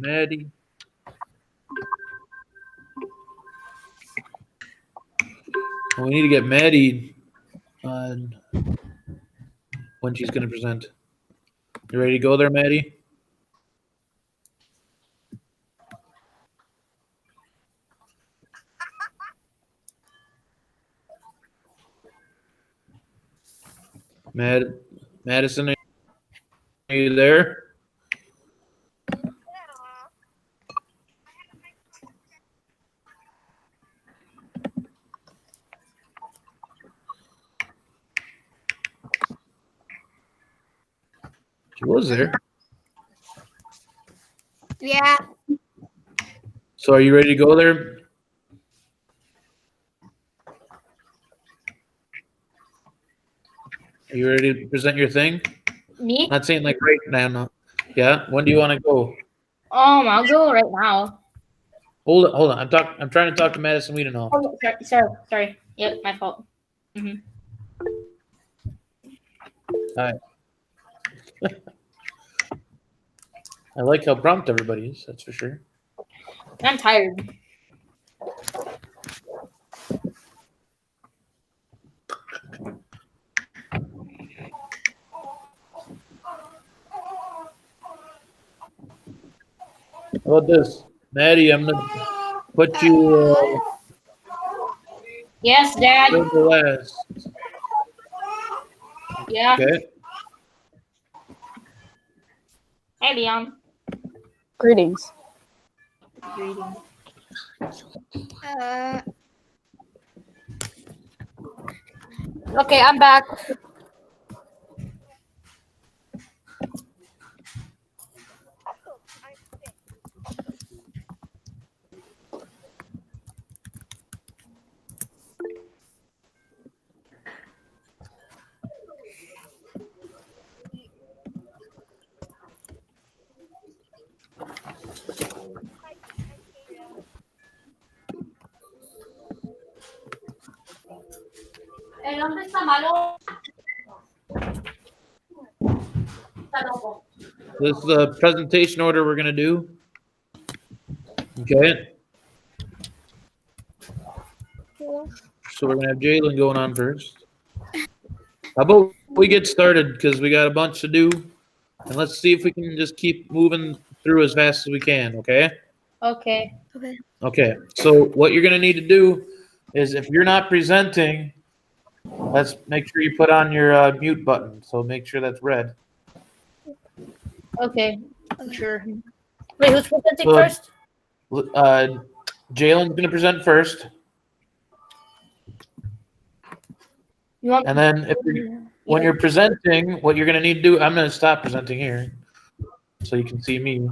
Maddie. Well, we need to get Maddie on when she's going to present. You ready to go there, Maddie? Madison, are you there? She was there. Yeah. So are you ready to go there? Are you ready to present your thing? Me? Not saying like right now. No. Yeah. When do you want to go? I'll go right now. Hold on. I'm trying to talk to Madison Wiedenhoff. Oh, sorry. Yep, my fault. Hi. I like how prompt everybody is. That's for sure. I'm tired. How about this, Maddie? I'm gonna put you. Yes, Dad. The last. Yeah. Okay. Hey, Leon. Greetings. Greetings. Okay, I'm back. ¿Dónde está malo? This is the presentation order we're gonna do. Okay. So we're gonna have Jalen going on first. How about we get started because we got a bunch to do, and let's see if we can just keep moving through as fast as we can. Okay. Okay. Okay. So what you're gonna need to do is if you're not presenting, let's make sure you put on your mute button. So make sure that's red. Okay. Sure. Wait, who's presenting So, first? Jalen's gonna present first. You want? And then when you're presenting, what you're going to need to do, I'm going to stop presenting here so you can see me.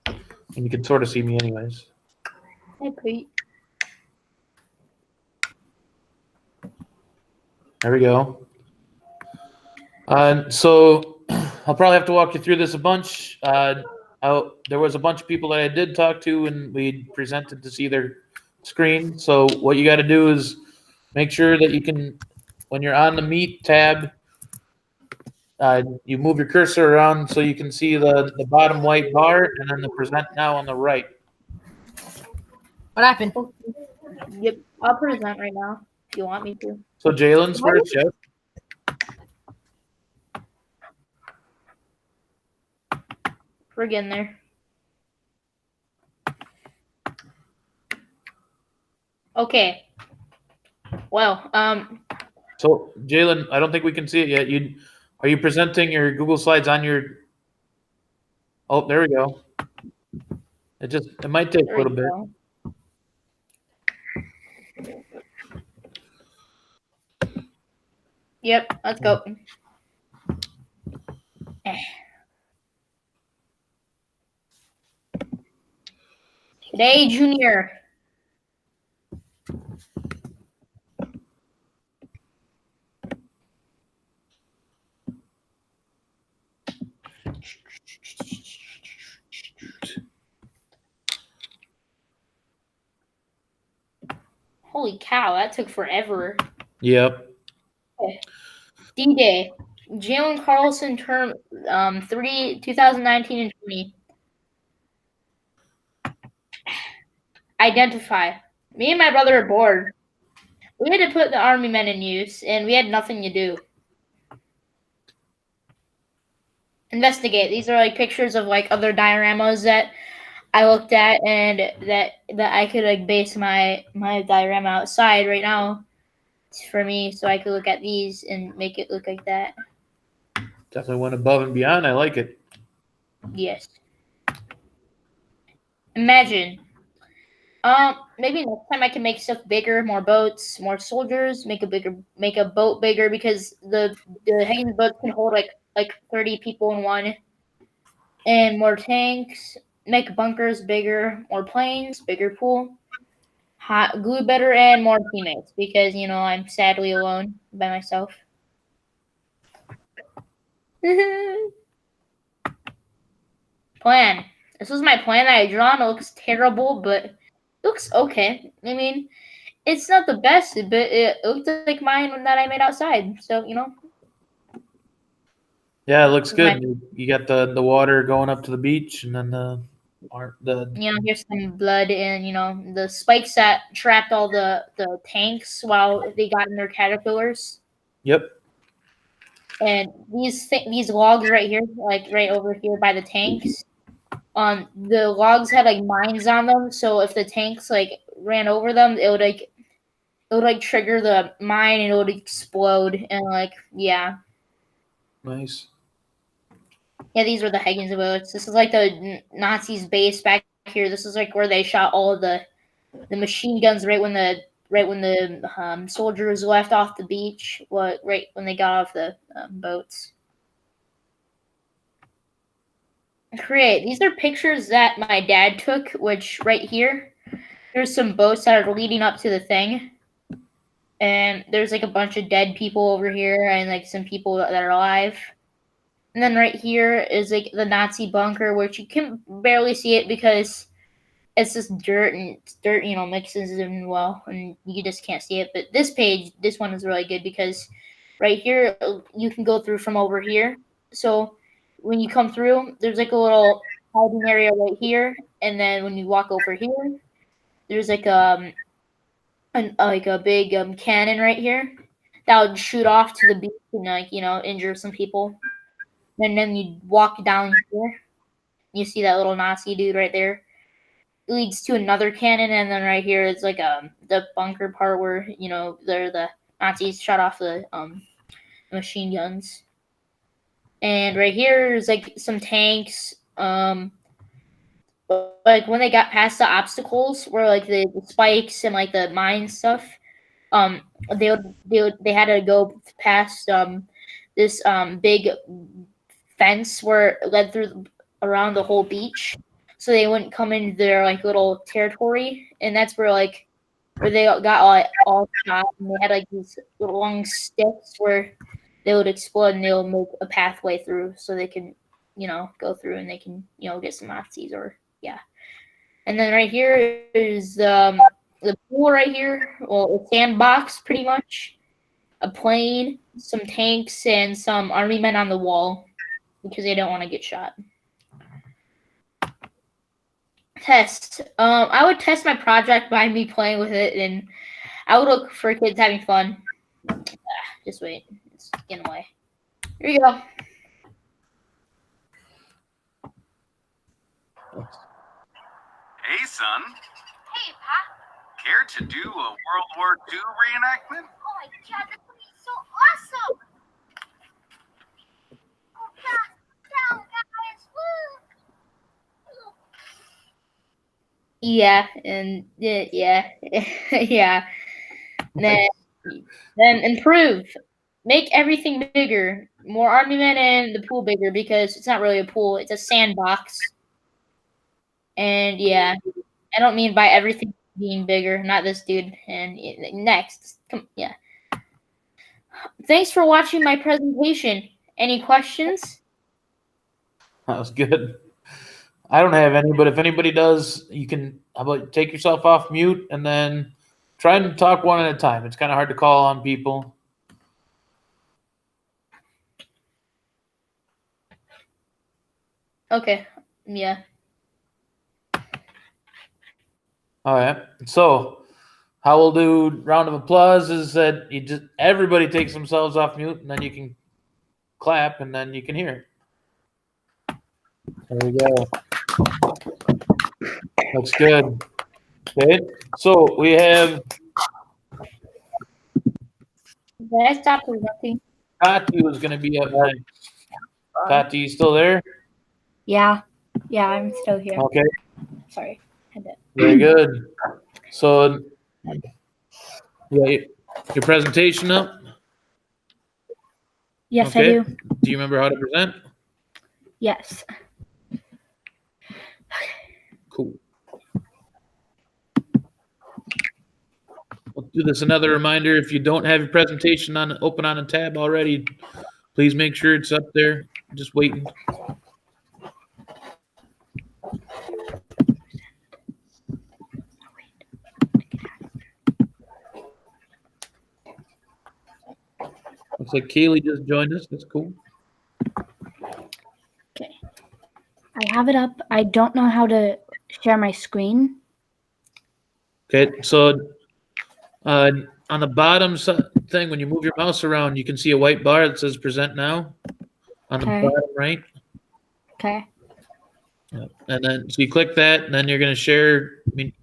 And you can sort of see me anyways. Hey, Pete. There we go. So I'll probably have to walk you through this a bunch. There was a bunch of people that I did talk to and we presented to see their screen. So what you got to do is make sure that you can, when you're on the Meet tab, you move your cursor around so you can see the bottom white bar and then the present now on the right. What happened? Yep, I'll present right now if you want me to. So Jalen's first, yes? We're getting there. Okay. Well, So Jalen, I don't think we can see it yet. Are you presenting your Google Slides on your? Oh, there we go. It might take a little bit. Yep, let's go. Today, Junior. Holy cow, that took forever. Yep. Okay. D-Day. Jalen Carlson term 2019 and 20. identify. Me and my brother were bored. We had to put the army men in use, and we had nothing to do. Investigate. These are like pictures of like other dioramas that I looked at, and that I could like base my diorama outside right now for me, so I could look at these and make it look like that. Definitely went above and beyond. I like it. Yes. Imagine. Maybe next time I can make stuff bigger, more boats, more soldiers, make a boat bigger, because the Higgins boats can hold like 30 people in one, and more tanks, make bunkers bigger, more planes, bigger pool, hot glue better, and more teammates, because I'm sadly alone by myself. Plan. This was my plan that I drawn. It looks terrible, but it looks okay. I mean, it's not the best, but it looked like mine that I made outside. So Yeah, it looks my, good. You got the water going up to the beach, and then the here's some blood, and the spikes that trapped all the tanks while they got in their caterpillars. Yep. And these logs right here, like right over here by the tanks, the logs had like mines on them. So if the tanks like ran over them, it would trigger the mine and it would explode. And yeah. Nice. Yeah, these were the Higgins bullets. This is like the Nazis' base back here. This is like where they shot all of the machine guns right when the soldiers left off the beach. Right when they got off the boats. Great. These are pictures that my dad took. Which right here, there's some boats that are leading up to the thing, and there's like a bunch of dead people over here, and like some people that are alive. And then right here is like the Nazi bunker, which you can barely see it because it's just dirt, and dirt, mixes in well, and you just can't see it. But this one is really good because right here you can go through from over here. So when you come through, there's like a little hiding area right here, and then when you walk over here, there's like like a big cannon right here that would shoot off to the beach and injure some people. And then you walk down here, you see that little Nazi dude right there. It leads to another cannon, and then right here is like the bunker part where the Nazis shot off the machine guns. And right here is like some tanks. Like when they got past the obstacles, where like the spikes and like the mine stuff, they had to go past this big fence where it led through around the whole beach, so they wouldn't come into their like little territory, and that's where they got all shot, and they had like these little long sticks where they would explode, and they'll make a pathway through so they can go through, and they can get some Nazis or yeah. And then right here is the pool right here, well, a sandbox pretty much, a plane, some tanks, and some army men on the wall because they don't want to get shot. Test. I would test my project by me playing with it, and I would look for kids having fun. Just wait. It's getting away. Here you go. Hey, son. Hey, Pop. Care to do a World War II reenactment? Oh my God, that's gonna be so awesome! Oh God, down, guys! Woo! Yeah, and yeah, yeah. Then improve. Make everything bigger. More army men and the pool bigger, because it's not really a pool; it's a sandbox. And yeah, I don't mean by everything being bigger, not this dude. And next, yeah. Thanks for watching my presentation. Any questions? That was good. I don't have any, but if anybody does, you can, how about take yourself off mute and then try and talk one at a time. It's kind of hard to call on people. Okay. Yeah. All right. So, how we'll do round of applause is that everybody takes themselves off mute, and then you can clap, and then you can hear it. There we go. Looks good. Okay. So we have Did I stop presenting? Tati who's going to be up next. Tati, you still there? Yeah. Yeah, I'm still here. Okay. Sorry. Had to- Very good. So, yeah, your presentation up. Yes, Okay. I do. Do you remember how to present? Yes. Cool. We'll do this another reminder. If you don't have your presentation open on a tab already, please make sure it's up there. Just waiting. Looks like Kaylee just joined us. That's cool. Okay. I have it up. I don't know how to share my screen. Okay, so on the bottom thing, when you move your mouse around, you can see a white bar that says "Present Now" on the Okay. bottom right. Okay. And then so you click that, and then you're going to share. I mean,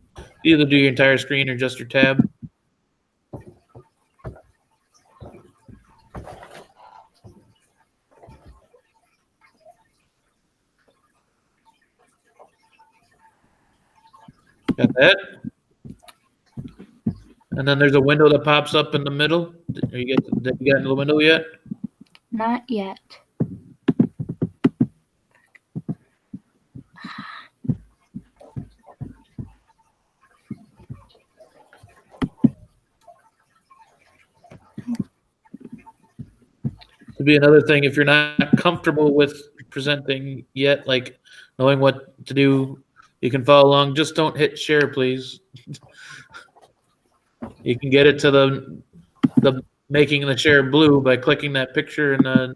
either do your entire screen or just your tab. Got that? And then there's a window that pops up in the middle. Did you get into the window yet? Not yet. Could be another thing if you're not comfortable with presenting yet, like knowing what to do, you can follow along. Just don't hit share, please. You can get it to the making the share blue by clicking that picture and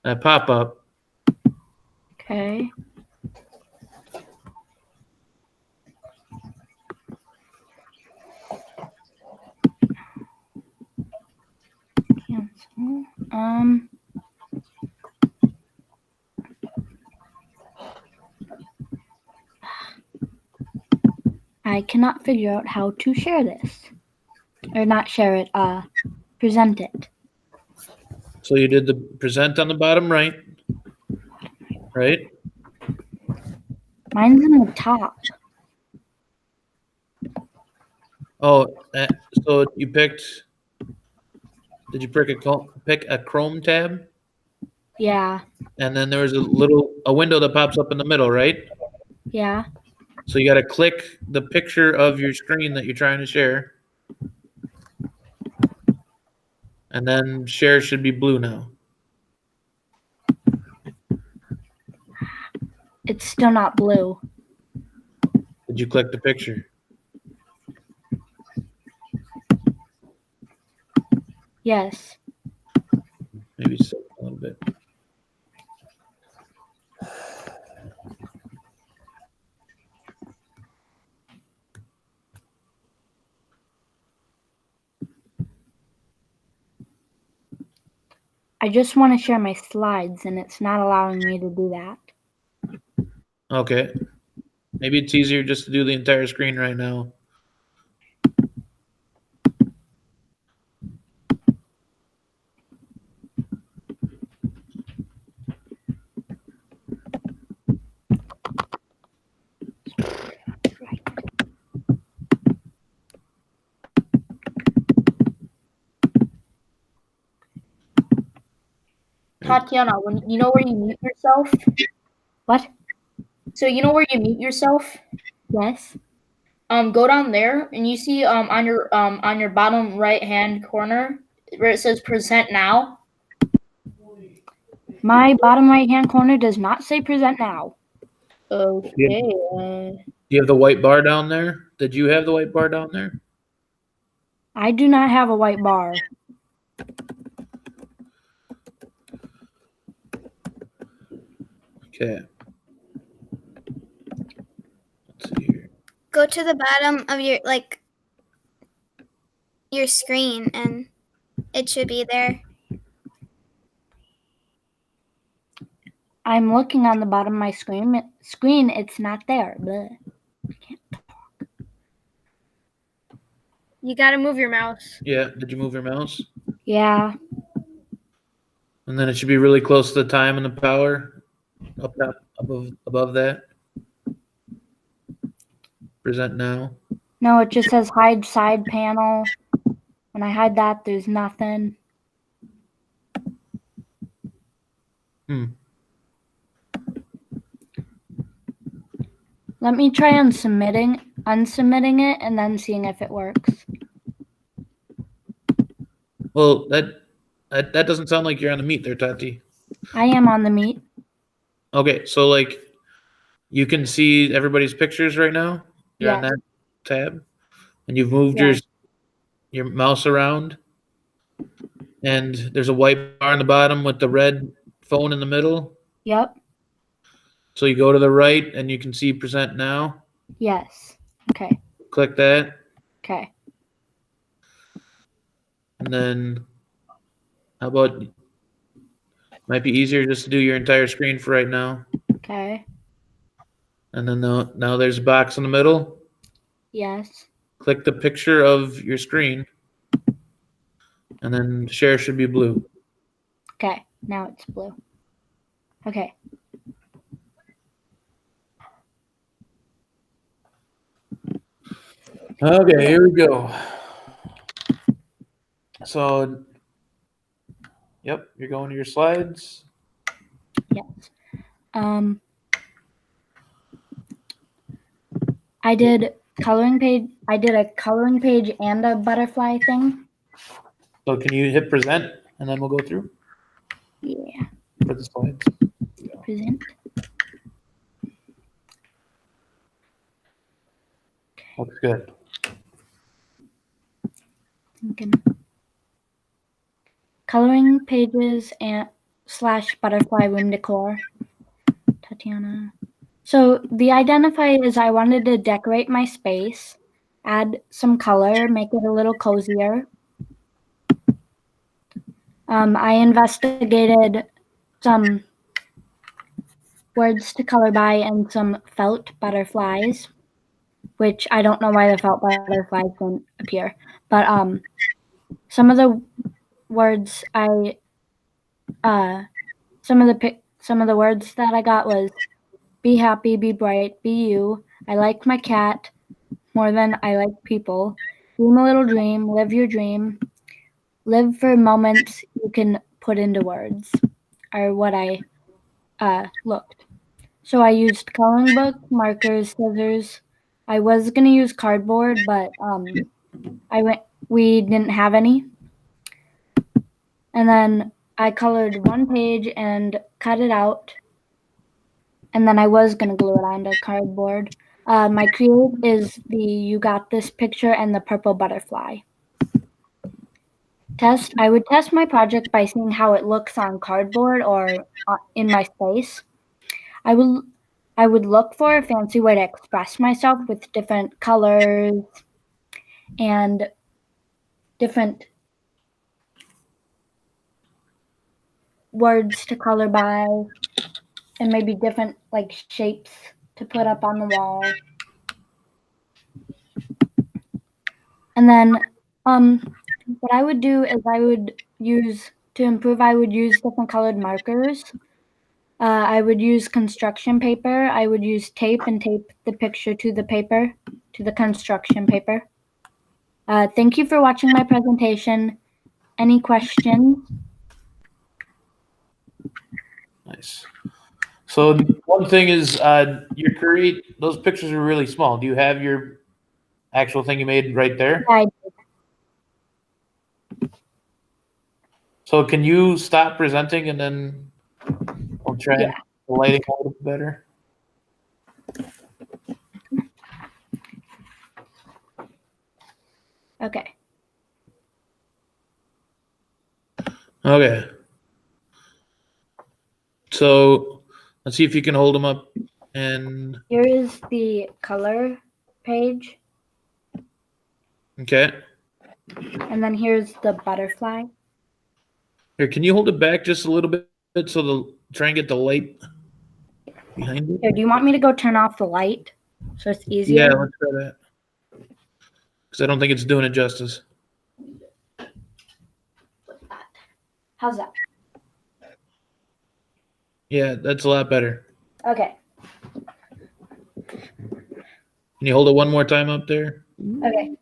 that pop up. Okay. Cancel. I cannot figure out how to share this. Or not share it, present it. So you did the present on the bottom right, right? Mine's in the top. Oh, so you picked. Did you pick a Chrome tab? Yeah. And then there was a window that pops up in the middle, right? Yeah. So you got to click the picture of your screen that you're trying to share. And then share should be blue now. It's still not blue. Did you click the picture? Yes. Maybe so a little bit. I just want to share my slides and it's not allowing me to do that. Okay. Maybe it's easier just to do the entire screen right now. Tatiana, when you know where you mute yourself? What? So you know where you mute yourself? Yes. Go down there and you see on your bottom right hand corner where it says present now. My bottom right hand corner does not say present now. Okay. Do you have the white bar down there? Did you have the white bar down there? I do not have a white bar. Okay. Let's see here. Go to the bottom of your screen, and it should be there. I'm looking on the bottom of my screen. It's not there. Bleh. You gotta move your mouse. Yeah. Did you move your mouse? Yeah. And then it should be really close to the time and the power. Up top, above that. Present now. No, it just says hide side panel. When I hide that, there's nothing. Let me try unsubmitting it and then seeing if it works. Well, that doesn't sound like you're on the Meet there, Tati. I am on the Meet. Okay, so like you can see everybody's pictures right now. You're on Yes. that tab, and you've moved Yes. your mouse around, and there's a white bar on the bottom with the red phone in the middle. Yep. So you go to the right, and you can see Present Now. Yes. Okay. Click that, Okay. and then how about might be easier just to do your entire screen for right now. Okay. And then now there's a box in the middle. Yes. Click the picture of your screen, and then share should be blue. Okay. Now it's blue. Okay. Okay, here we go. So, yep, you're going to your slides. Yes. I did coloring page. I did a coloring page and a butterfly thing. So can you hit present, and then we'll go through Yeah. for the slides. Present. Looks good. Thinking. Coloring pages and / butterfly room decor. Tatiana. So the identify is I wanted to decorate my space, add some color, make it a little cozier. I investigated some words to color by and some felt butterflies, which I don't know why the felt butterflies don't appear. But some of the words some of the words that I got was be happy, be bright, be you. I like my cat more than I like people. Dream a little dream, live your dream. Live for moments you can put into words, are what I looked. So I used coloring book, markers, scissors. I was gonna use cardboard, but we didn't have any. And then I colored one page and cut it out. And then I was gonna glue it onto cardboard. My create is the you got this picture and the purple butterfly. I would test my project by seeing how it looks on cardboard or in my space. I would look for a fancy way to express myself with different colors and different words to color by, and maybe different like shapes to put up on the wall. And then what I would do is I would use different colored markers. I would use construction paper. I would use tape and tape the picture to the paper, to the construction paper. Thank you for watching my presentation. Any questions? Nice. So one thing is your create, those pictures are really small. Do you have your actual thing you made right there? Yeah, I did. So can you stop presenting and then we'll try Yeah. the lighting a little bit better? Okay. Okay. So let's see if you can hold them up and Here is the color page, Okay. and then here's the butterfly. Here, can you hold it back just a little bit so the try and get the light behind it? Here, do you want me to go turn off the light so it's easier? Yeah, let's try that. Because I don't think it's doing it justice. How's that? Yeah, that's a lot better. Okay. Can you hold it one more time up there? Okay.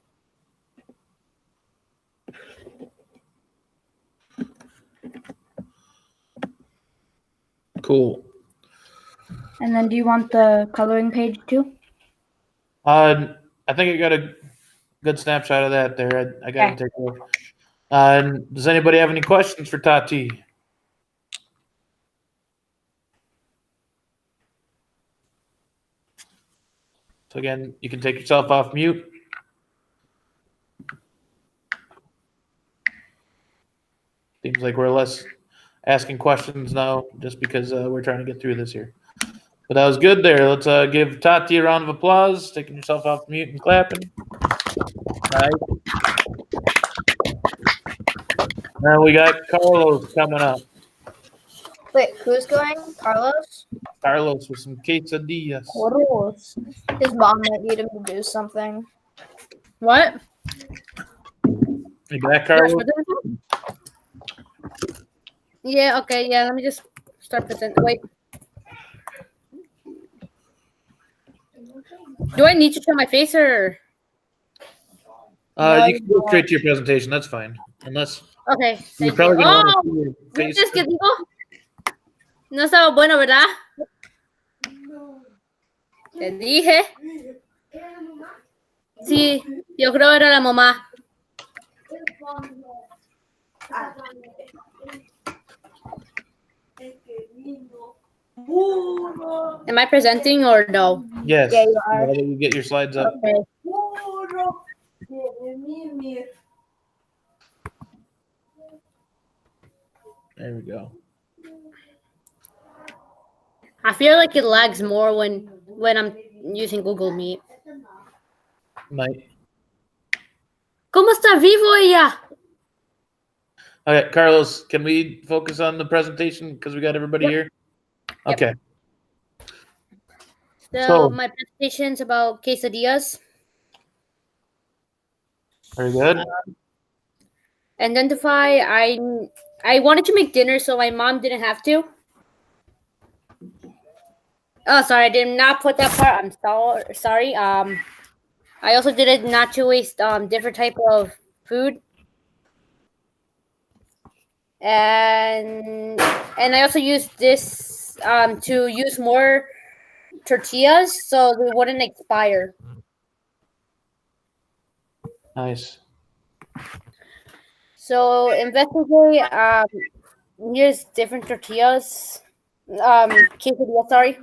Cool. And then do you want the coloring page too? I think I got a good snapshot of that there. I got to take a look. Does anybody have any questions for Tati? So again, you can take yourself off mute. Seems like we're less asking questions now just because we're trying to get through this here. But that was good there. Let's give Tati a round of applause, taking yourself off mute and clapping. Nice. Now we got Carlos coming up. Wait, who's going? Carlos? Carlos with some quesadillas. Carlos. His mom might need him to do something. What? You back, Carlos? Yeah, okay, yeah, let me just start presenting. Wait. Do I need to show my face or? You can go straight to your presentation. That's fine. Unless Okay. you're Thank probably you. going to Oh, want to see your face. ¿es que digo? No estaba bueno, ¿verdad? Te dije. Sí, yo creo era la mamá. Am I presenting or no? Yes. Yeah, you are. Now that you get your slides up. Okay. There we go. I feel like it lags more when I'm using Google Meet. Might. ¿Cómo está vivo ella? Okay, Carlos, can we focus on the presentation because we got everybody here? Yep. Okay. So my presentation's about quesadillas. Very good. Identify. I wanted to make dinner so my mom didn't have to. Oh, sorry, I did not put that part. I'm sorry. I also did it not to waste different type of food. And I also used this to use more tortillas so they wouldn't expire. Nice. So investigate. Here's different tortillas. Quesadillas. Sorry,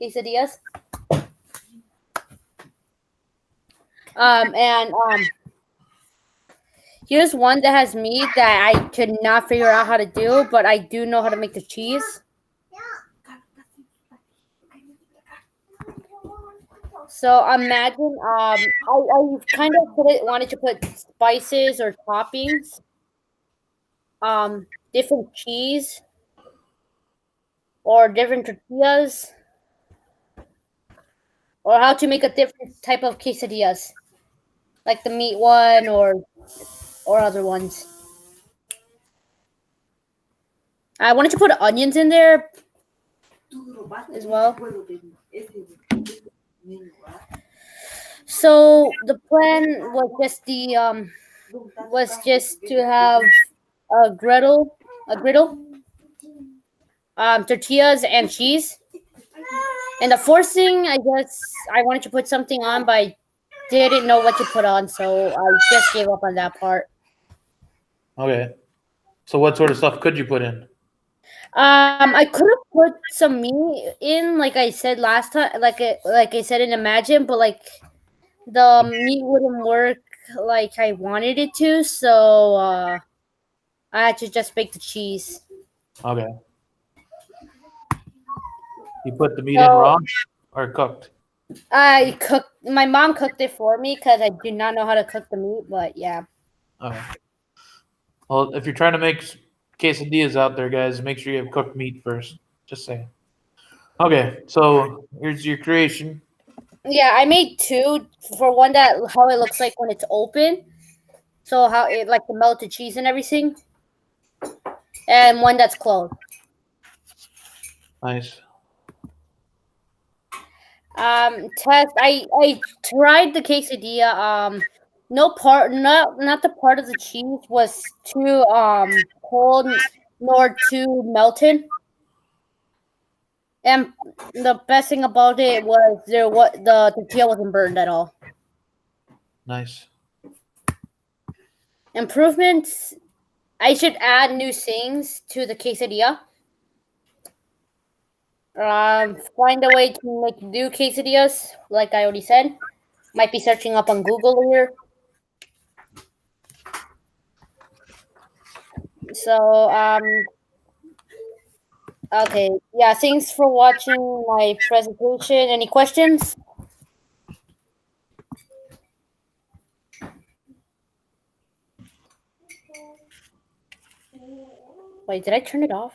quesadillas. Here's one that has meat that I could not figure out how to do, but I do know how to make the cheese. So imagine, I kind of wanted to put spices or toppings, different cheese, or different tortillas, or how to make a different type of quesadillas, like the meat one or other ones. I wanted to put onions in there as well. So the plan was just to have a griddle, tortillas and cheese. And the fourth thing, I guess I wanted to put something on, but I didn't know what to put on, so I just gave up on that part. Okay. So what sort of stuff could you put in? I could have put some meat in, like I said last time, like I said in Imagine, but like the meat wouldn't work like I wanted it to, so I had to just bake the cheese. Okay. You put the meat in raw or cooked? My mom cooked it for me because I do not know how to cook the meat. But yeah. Okay. Well, if you're trying to make quesadillas out there, guys, make sure you have cooked meat first. Just saying. Okay, so here's your creation. Yeah, I made two. For one, that how it looks like when it's open, so how it like the melted cheese and everything, and one that's closed. Nice. Test. I tried the quesadilla. No part, not the part of the cheese was too cold nor too melted. And the best thing about it was the tortilla wasn't burned at all. Nice. Improvements. I should add new things to the quesadilla. Find a way to make new quesadillas, like I already said. Might be searching up on Google here. So, okay. Yeah, thanks for watching my presentation. Any questions? Wait, did I turn it off?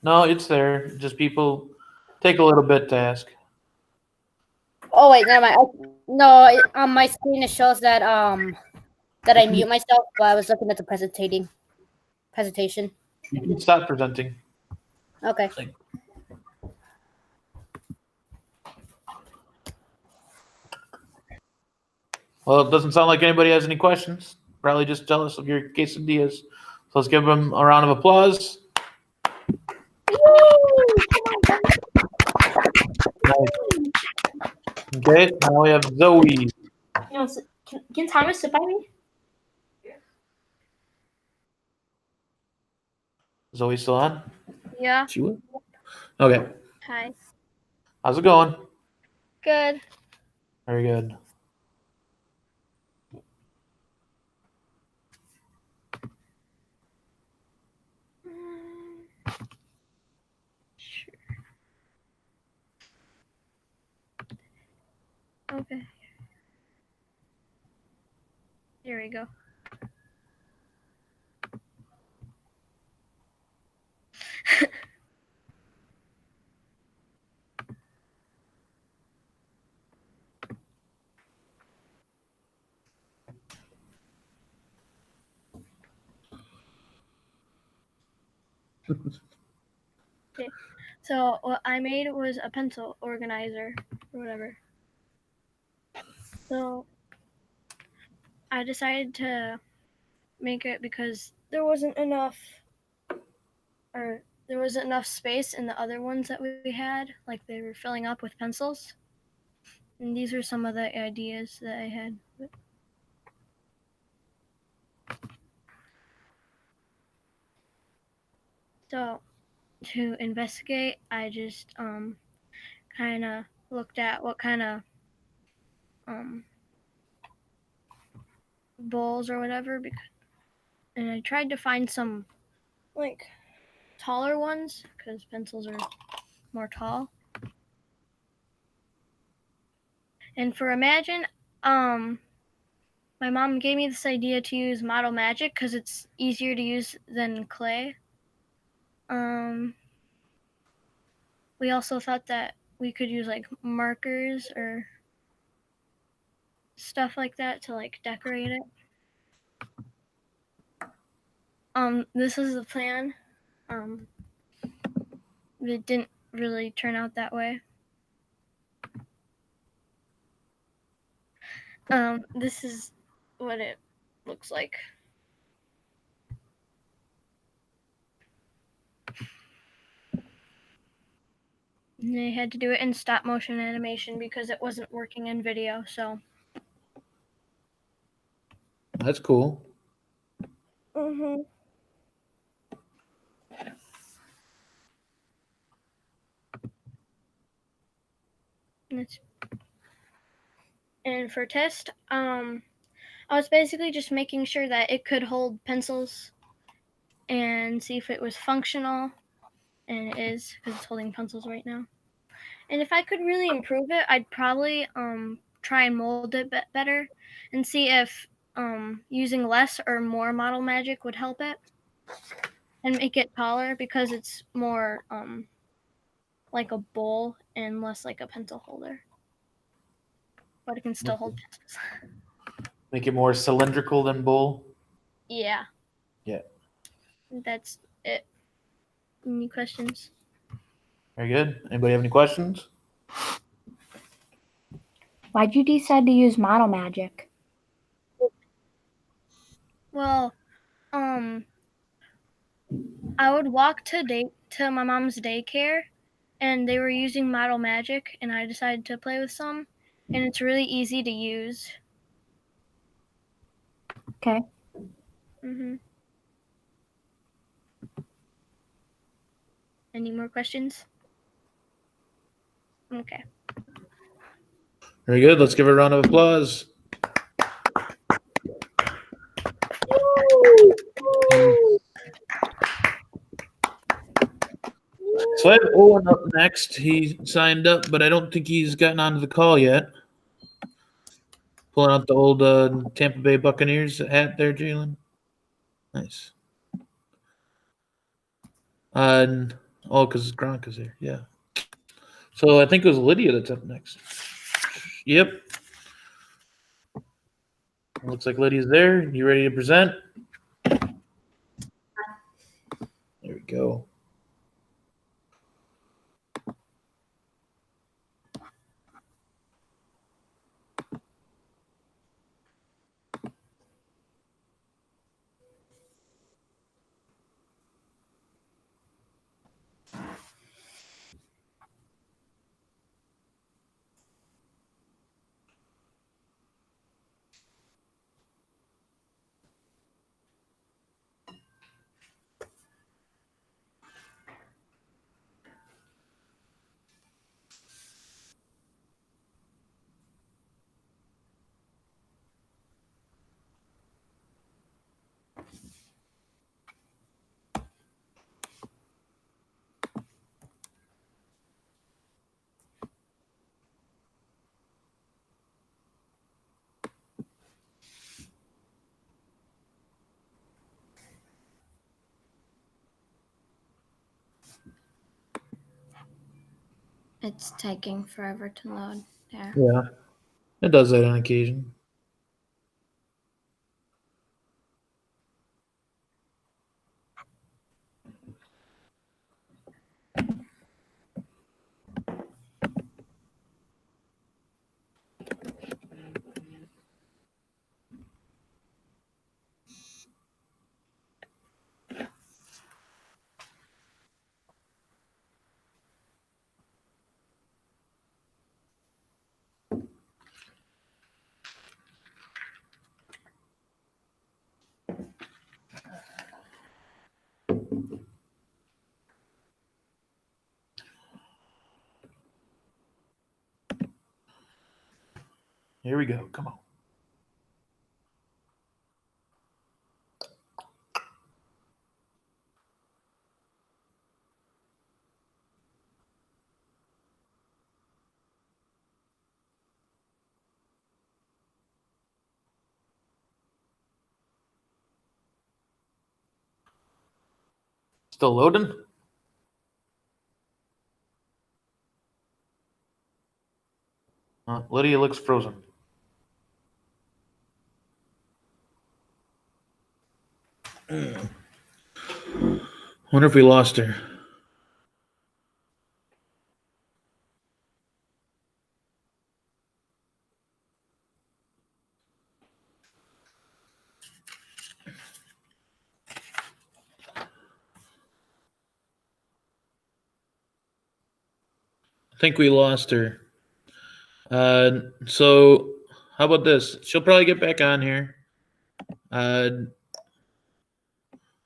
No, it's there. Just people take a little bit to ask. Oh wait, never mind. On my screen it shows that I mute myself, but I was looking at the presentation. You can stop presenting. Okay. Well, it doesn't sound like anybody has any questions. Probably just jealous of your quesadillas. So let's give them a round of applause. Nice. Okay, now we have Zoe. Can Thomas sit by me? Zoe still on? Yeah. She will. Okay. Hi. How's it going? Good. Very good. Sure. Okay. Here we go. Okay. So what I made was a pencil organizer or whatever. So I decided to make it because there wasn't enough space in the other ones that we had. Like they were filling up with pencils. And these are some of the ideas that I had. So to investigate, I just kind of looked at what kind of bowls or whatever, and I tried to find some like taller ones because pencils are more tall. And for Imagine, my mom gave me this idea to use Model Magic because it's easier to use than clay. We also thought that we could use like markers or stuff like that to like decorate it. This is the plan. It didn't really turn out that way. This is what it looks like. And I had to do it in stop motion animation because it wasn't working in video, so. That's cool. Mm-hmm. And for test, I was basically just making sure that it could hold pencils and see if it was functional, and it is because it's holding pencils right now. And if I could really improve it, I'd probably try and mold it better and see if using less or more model magic would help it and make it taller, because it's more like a bowl and less like a pencil holder. But it can still hold pencils. Make it more cylindrical than bowl. Yeah. Yeah. That's it. Any questions? Very good. Anybody have any questions? Why'd you decide to use model magic? Well, I would walk to my mom's daycare, and they were using model magic, and I decided to play with some, and it's really easy to use. Okay. Any more questions? Okay. Very good. Let's give her a round of applause. So I have Owen up next. He signed up, but I don't think he's gotten onto the call yet. Pulling out the old Tampa Bay Buccaneers hat there, Jalen. Nice. Because Gronk is here. Yeah. So I think it was Lydia that's up next. Yep. Looks like Lydia's there. You ready to present? There we go. It's taking forever to load there. Yeah. It does that on occasion. Here we go. Come on. Still loading? Lydia looks frozen. Wonder if we lost her. I think we lost her. So how about this? She'll probably get back on here.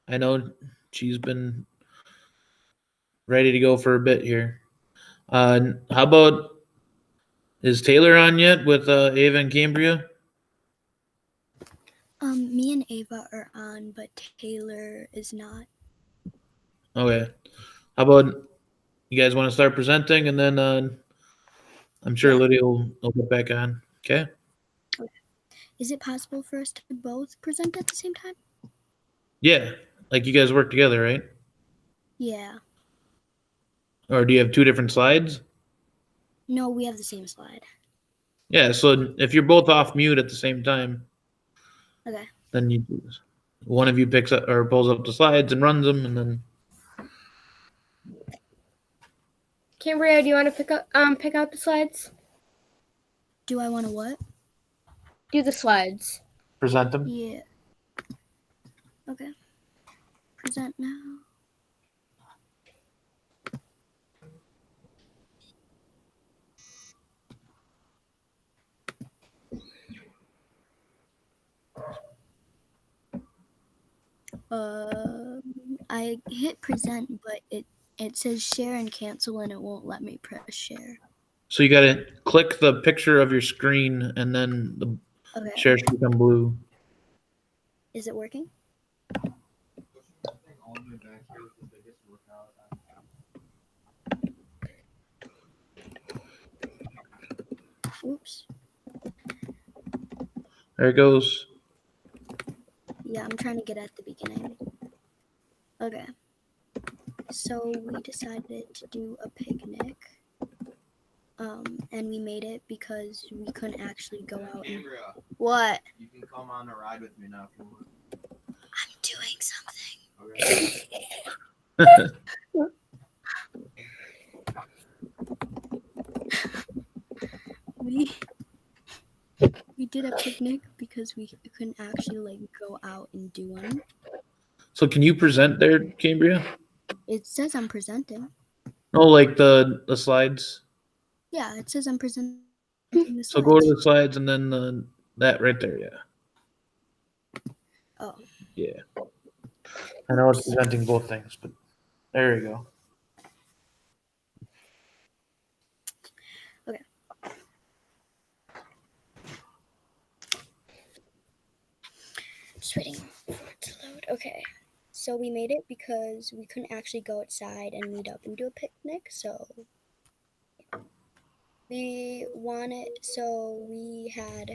I know she's been ready to go for a bit here. How about, is Taylor on yet with Ava and Cambria? Me and Ava are on, but Taylor is not. Okay. How about you guys want to start presenting, and then I'm sure Yeah. Lydia will get back on. Okay. Is it possible for us to both present at the same time? Yeah. Like you guys work together, right? Yeah. Or do you have two different slides? No, we have the same slide. Yeah. So if you're both off mute at the same time, Okay. then one of you picks up or pulls up the slides and runs them, and then Cambria, do you want to pick out the slides? Do I want to what? Do the slides. present them. Yeah. Okay. Present now. I hit present, but it says share and cancel, and it won't let me press share. So you got to click the picture of your screen, and then the Okay. share should become blue. Is it working? Oops. There it goes. Yeah, I'm trying to get at the beginning. Okay. So we decided to do a picnic. And we made it because we couldn't actually go out and... What? You can come on a ride with me now if you want. I'm doing something. We did a picnic because we couldn't actually like go out and do one. So can you present there, Cambria? It says I'm presenting. No, like the slides. Yeah, it says I'm presenting the So go to slides. the slides and then that right there. Yeah. Oh. Yeah. I know it's presenting both things, but there you go. Okay. Just waiting for it to load. Okay. So we made it because we couldn't actually go outside and meet up and do a picnic. So we had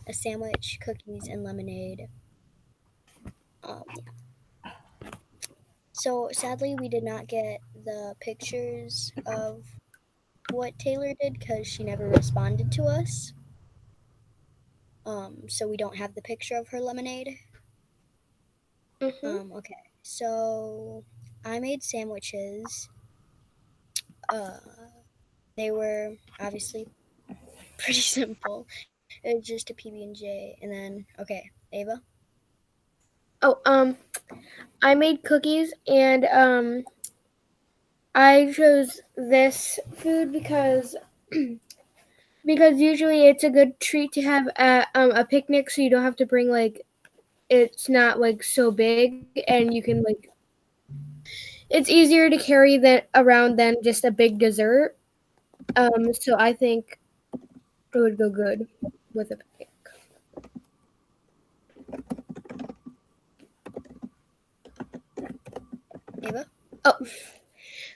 a sandwich, cookies, and lemonade. Yeah. So sadly, we did not get the pictures of what Taylor did because she never responded to us. So we don't have the picture of her lemonade. Okay. So I made sandwiches. They were obviously pretty simple. It was just a PB&J, and then okay, Ava. Oh, I made cookies, and I chose this food because because usually it's a good treat to have at a picnic, so you don't have to bring like it's not like so big, and you can like it's easier to carry that around than just a big dessert. So I think it would go good with a picnic. Ava? Oh,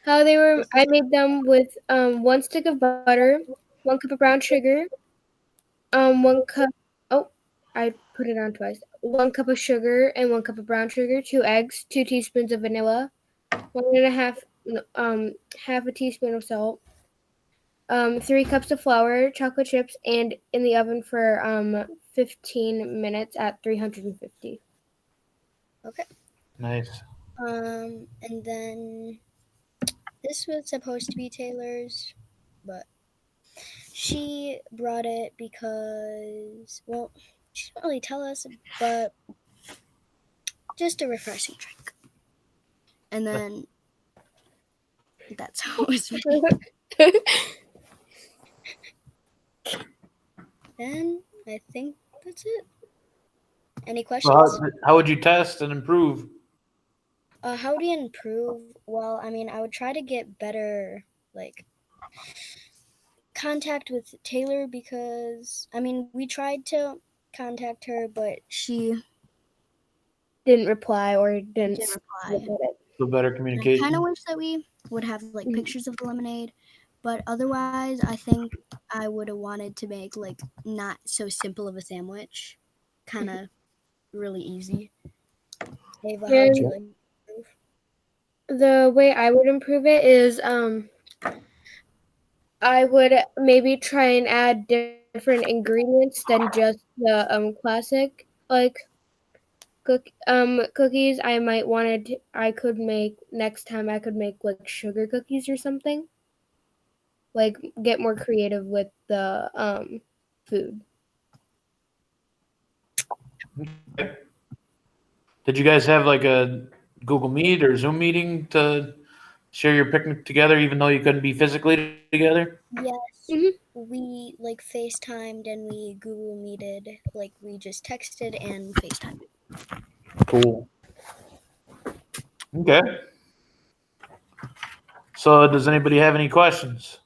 how they were? I made them with 1 stick of butter, 1 cup of brown sugar, 1 cup. Oh, I put it on twice. 1 cup of sugar and 1 cup of brown sugar, 2 eggs, 2 teaspoons of vanilla, 1.5 half a teaspoon of salt, 3 cups of flour, chocolate chips, and in the oven for 15 minutes at 350. Okay. Nice. And then this was supposed to be Taylor's, but she brought it because, well, she didn't really tell us, but just a refreshing drink. And then that's how it was made. And I think that's it. Any questions? So how would you test and improve? How do you improve? Well, I mean, I would try to get better, like, contact with Taylor because, I mean, we tried to contact her, but she Didn't reply or didn't reply. So better I communication. kind of wish that we would have, like, pictures of the lemonade, But otherwise, I think I would have wanted to make like not so simple of a sandwich, kind of really easy. Ava, how would you like? The way I would improve it is I would maybe try and add different ingredients than just the classic like cookies. I could make next time I could make like sugar cookies or something. Like get more creative with the food. Did you guys have like a Google Meet or Zoom meeting to share your picnic together, even though you couldn't be physically together? Yes, we like FaceTimed and we Google Meeted. Like we just texted and FaceTimed. Cool. Okay. So, does anybody have any questions?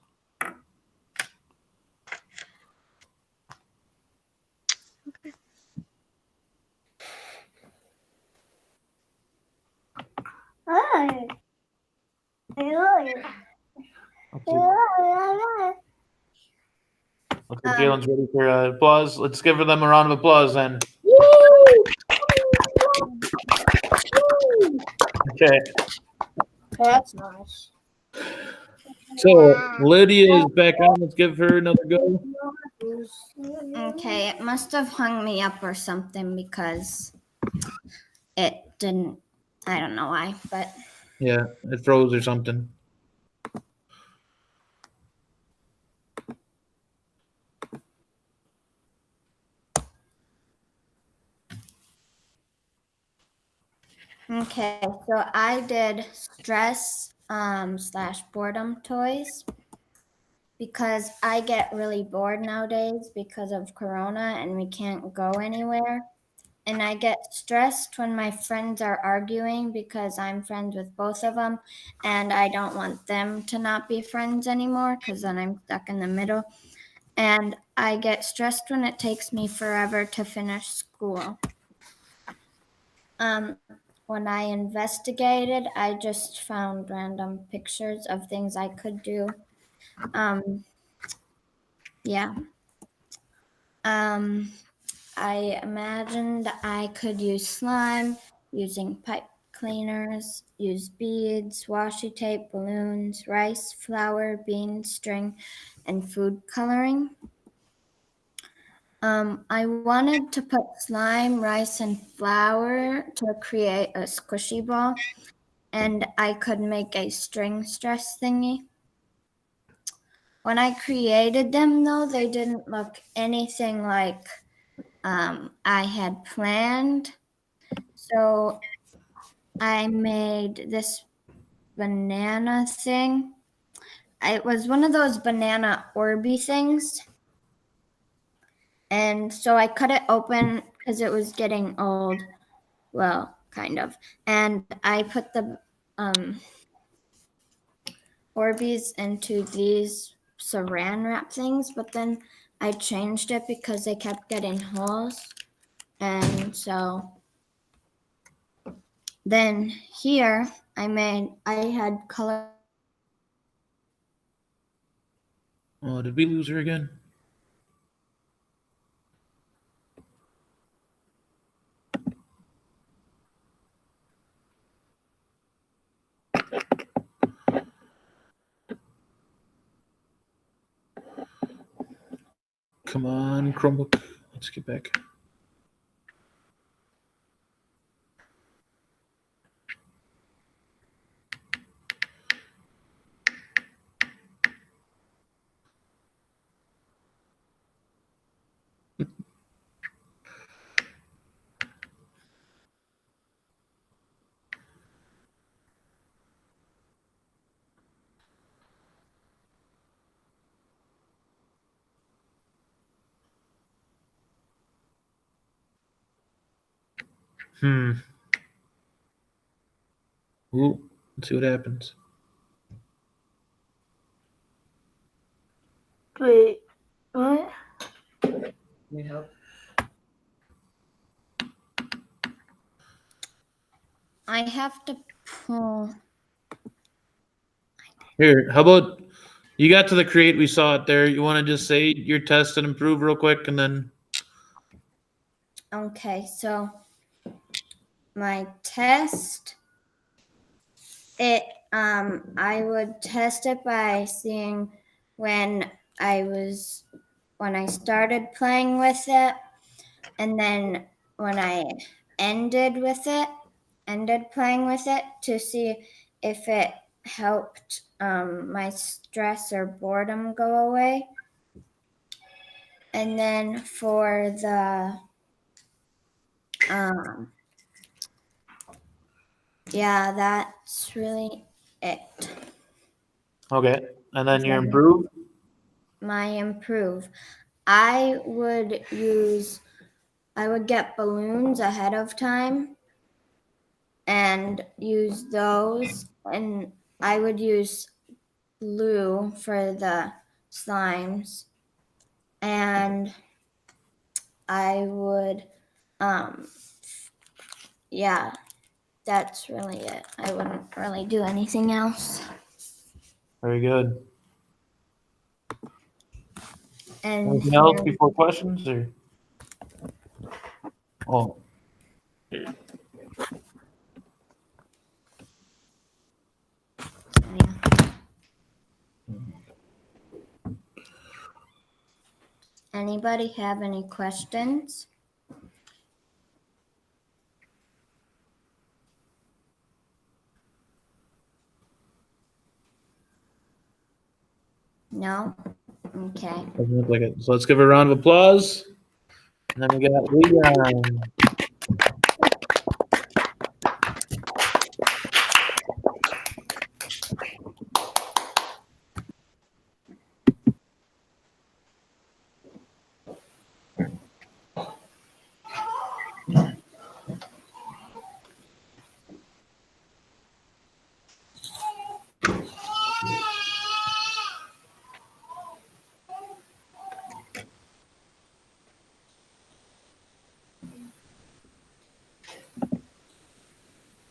Looks like Jalen's ready for applause. Let's give them a round of applause then. Okay. That's nice. So Lydia is back on. Let's give her another go. Okay, it must have hung me up or something because it didn't. I don't know why, but Yeah, it froze or something. okay. So I did stress slash boredom toys because I get really bored nowadays because of Corona and we can't go anywhere. And I get stressed when my friends are arguing because I'm friends with both of them and I don't want them to not be friends anymore because then I'm stuck in the middle. And I get stressed when it takes me forever to finish school. When I investigated, I just found random pictures of things I could do. Yeah. I imagined I could use slime, using pipe cleaners, use beads, washi tape, balloons, rice, flour, beans, string, and food coloring. I wanted to put slime, rice, and flour to create a squishy ball, and I could make a string stress thingy. When I created them, though, they didn't look anything like I had planned. So I made this banana thing. It was one of those banana Orby things. And so I cut it open because it was getting old. Well, kind of. And I put the Orbeez into these saran wrap things, but then I changed it because they kept getting holes. And so then here I had color. Oh, did we lose her again? Come on, Chromebook. Let's get back. Ooh, let's see what happens. Wait, what? Need help? I have to pull. Here, how about You got to the create. We saw it there. You want to just say your test and improve real quick, and then Okay, so my test, I would test it by seeing when I started playing with it, and then when I ended playing with it, to see if it helped my stress or boredom go away. And then for the yeah, that's really it. okay. And then your improve. My improve. I would get balloons ahead of time and use those, and I would use glue for the slimes, and I would yeah, that's really it. I wouldn't really do anything else. Very good. And Anything else before questions, or? Oh. Anybody have any questions? No? Okay. Doesn't look like it. So let's give a round of applause. And then we got Leon.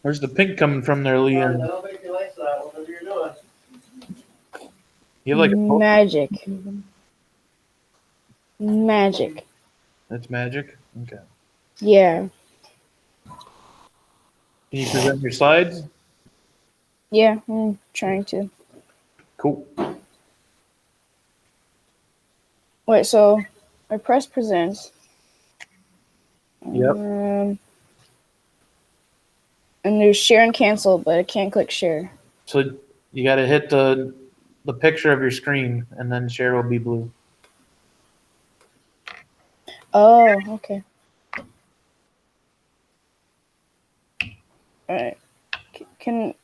Where's the pink coming from there, Leon? You like magic. Magic. That's magic? Okay. Yeah. Can you present your slides? Yeah, I'm trying to. Cool. Wait, so I press presents. Yep. And there's share and cancel, but I can't click share. So you got to hit the picture of your screen, and then share will be blue. Oh, okay. All right. Can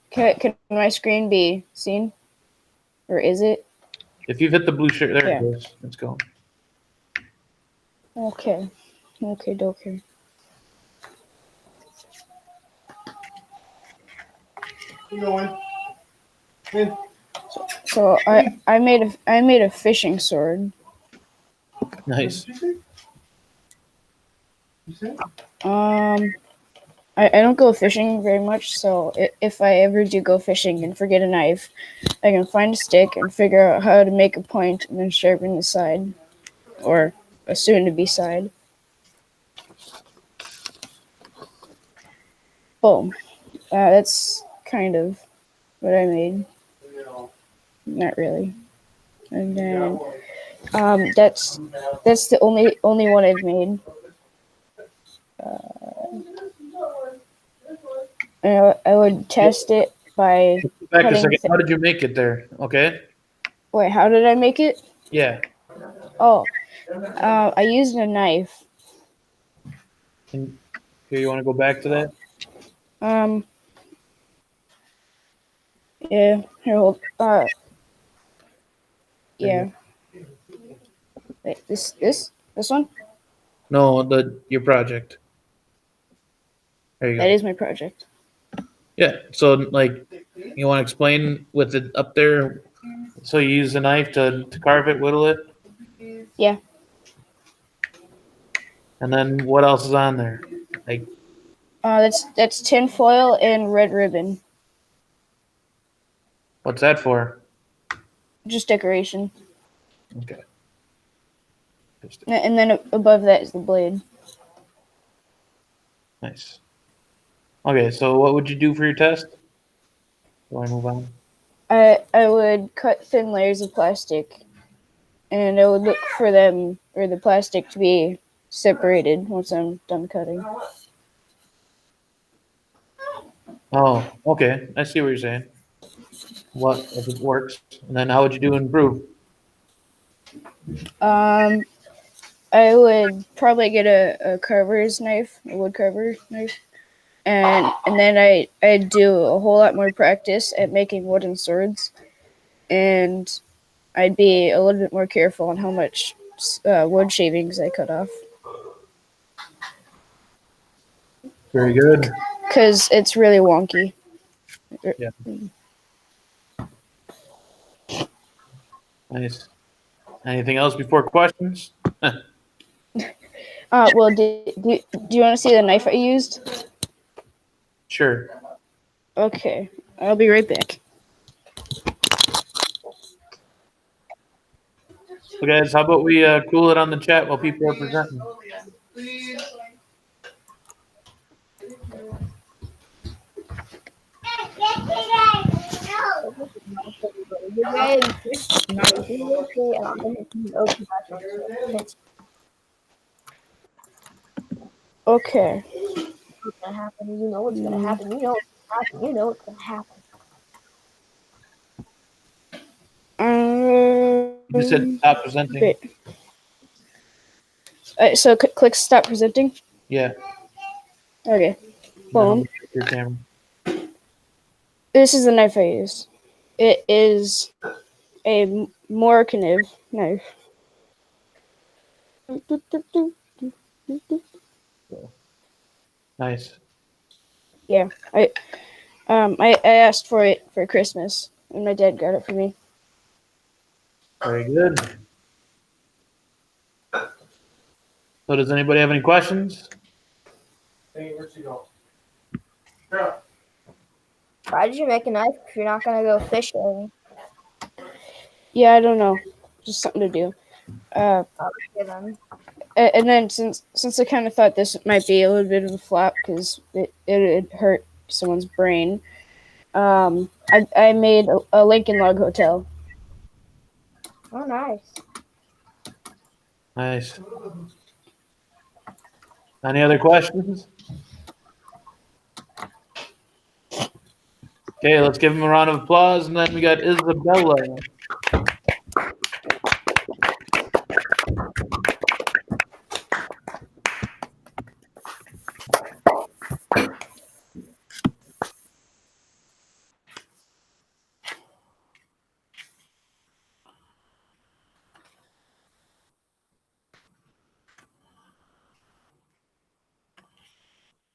my screen be seen, or is it? If you've hit the blue share, there Yeah. it goes. Let's go. Okay. Okay, dokie. So I made a fishing sword. Nice. I don't go fishing very much, so if I ever do go fishing and forget a knife, I can find a stick and figure out how to make a point and then sharpen the side, or a soon-to-be side. Boom. That's kind of what I made. Not really. And then that's the only one I've made. I would test it by Back a second. How did you make it there? Okay. Wait, how did I make it? Yeah. Oh, I used a knife. Here, you want to go back to that? Yeah. Here, hold. Yeah. Wait, this one? No, your project. There you go. That is my project. Yeah. So, like, you want to explain with it up there? So you use the knife to carve it, whittle it? Yeah. And then what else is on there? Like, that's tin foil and red ribbon. what's that for? just decoration. Okay. And then above that is the blade. Nice. Okay, so what would you do for your test? Do I move on? I would cut thin layers of plastic, and I would look for them or the plastic to be separated once I'm done cutting. Oh, okay. I see what you're saying. What if it works? And then how would you do improve? I would probably get a carver's knife, a wood carver knife, and then I'd do a whole lot more practice at making wooden swords, and I'd be a little bit more careful on how much wood shavings I cut off. Very good. Because it's really wonky. Yeah. Nice. Anything else before questions? Well, do you want to see the knife I used? Sure. Okay, I'll be right back. So guys, how about we cool it on the chat while people are presenting? Okay. What's gonna happen? You know what's gonna happen. You know what's gonna happen. You know what's gonna happen. You said stop presenting. Great. So click stop presenting. Yeah. Okay. Boom. Boom. Your camera. This is the knife I use. It is a Moroccan knife. Nice. Yeah, I asked for it for Christmas, and my dad got it for me. Very good. So does anybody have any questions? Hey, where'd she go? Why did you make a knife if you're not gonna go fishing? Yeah, I don't know, just something to do. Okay then. And then since I kind of thought this might be a little bit of a flop because it hurt someone's brain, I made a Lincoln Log Hotel. Oh, nice. Nice. Any other questions? Okay, let's give him a round of applause, and then we got Isabella.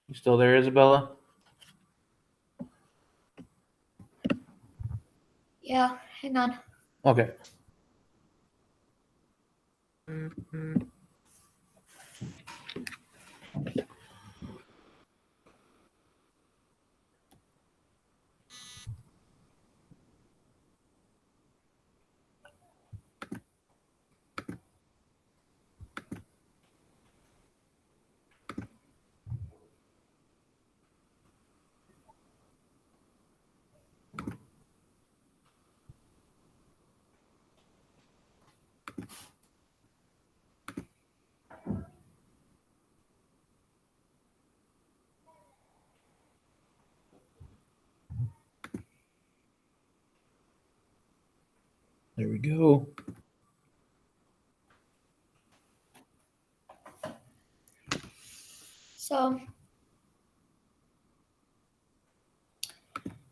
You still there, Isabella? Yeah, hang on. Okay. There we go. So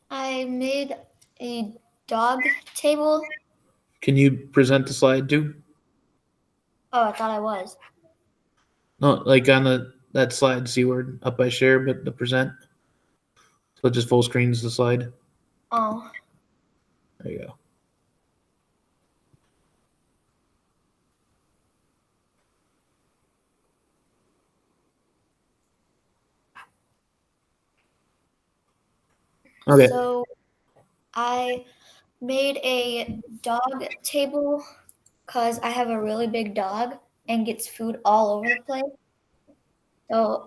I made a dog table. Can you present the slide too? Oh, I thought I was. No, like on that slide, see where up by share, but the present. So it just full screens the slide. Oh. There you go. Okay. So I made a dog table because I have a really big dog and gets food all over the place. So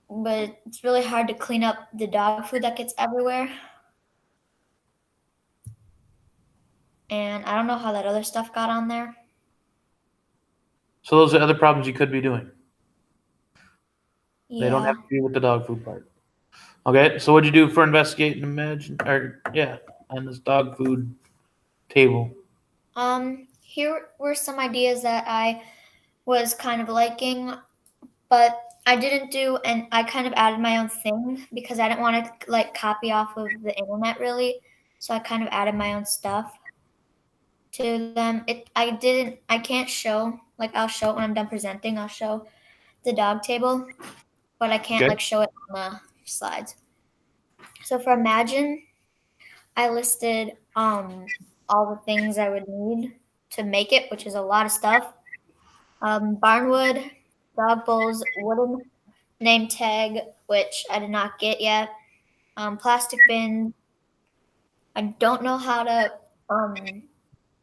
but it's really hard to clean up the dog food that gets everywhere. And I don't know how that other stuff got on there. So those are other problems you could be doing. They don't Yeah. have to be with the dog food part. Okay, so what'd you do for investigate and imagine, or yeah, on this dog food table? Here were some ideas that I was kind of liking, but I didn't do, and I kind of added my own thing because I didn't want to like copy off of the internet really. So I kind of added my own stuff to them. I can't show, like I'll show it when I'm done presenting. I'll show the dog table, but I can't Okay. like show it on the slides. So for Imagine, I listed all the things I would need to make it, which is a lot of stuff. Barnwood, dog bowls, wooden name tag, which I did not get yet. Plastic bin. I don't know how to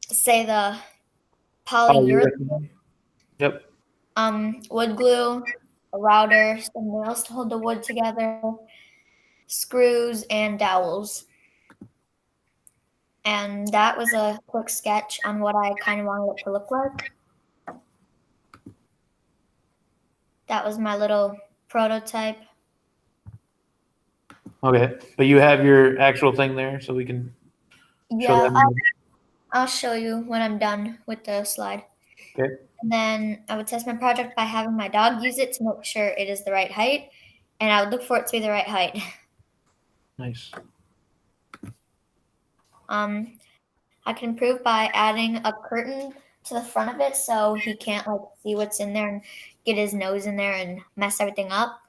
say the polyurethane. Yep. Wood glue, a router, some nails to hold the wood together, screws, and dowels. And that was a quick sketch on what I kind of wanted it to look like. That was my little prototype. Okay, but you have your actual thing there, so we can show Yeah, them. I'll show you when I'm done with the slide. Okay. And then I would test my project by having my dog use it to make sure it is the right height. And I would look for it to be the right height. Nice. I can improve by adding a curtain to the front of it so he can't like see what's in there and get his nose in there and mess everything up.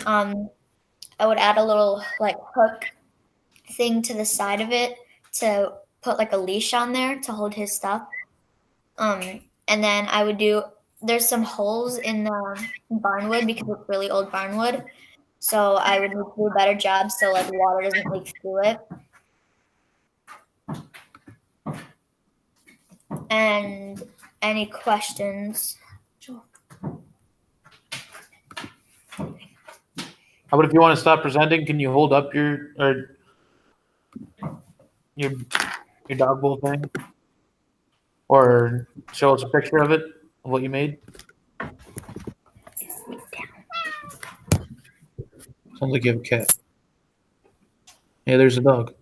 I would add a little like hook thing to the side of it to put like a leash on there to hold his stuff. And then I would there's some holes in the barnwood because it's really old barnwood. So I would do a better job so like water doesn't leak through it. And any questions? How about if you want to stop presenting, can you hold up your dog bowl thing, or show us a picture of it of what you made? Sounds like you have a cat. Yeah, there's a dog.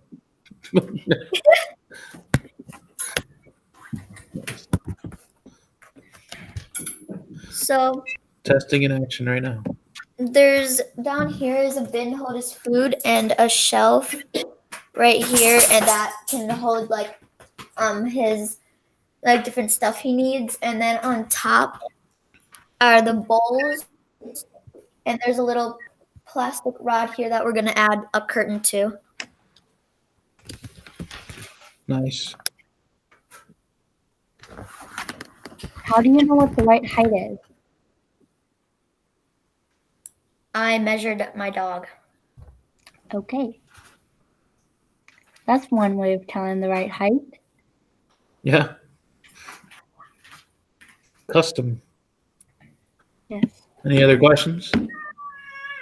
So Testing in action right now. there's down here is a bin to hold his food and a shelf right here, and that can hold like his like different stuff he needs. And then on top are the bowls, and there's a little plastic rod here that we're gonna add a curtain to. Nice. How do you know what the right height is? I measured my dog. Okay. That's one way of telling the right height. Yeah. Custom. Yes. Any other questions?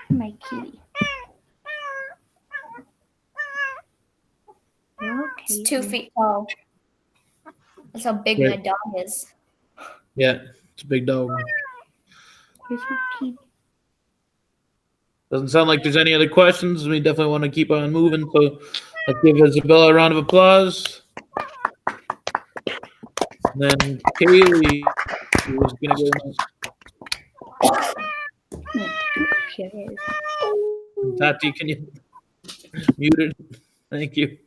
My kitty. Okay. It's 2 feet tall. That's how big Great. my dog is. Yeah, it's a big dog. Here's my kitty. Doesn't sound like there's any other questions. We definitely want to keep on moving. So let's give Isabella a round of applause. And then Kaylee was going to go. Here it is. Tati, can you mute it? Thank you.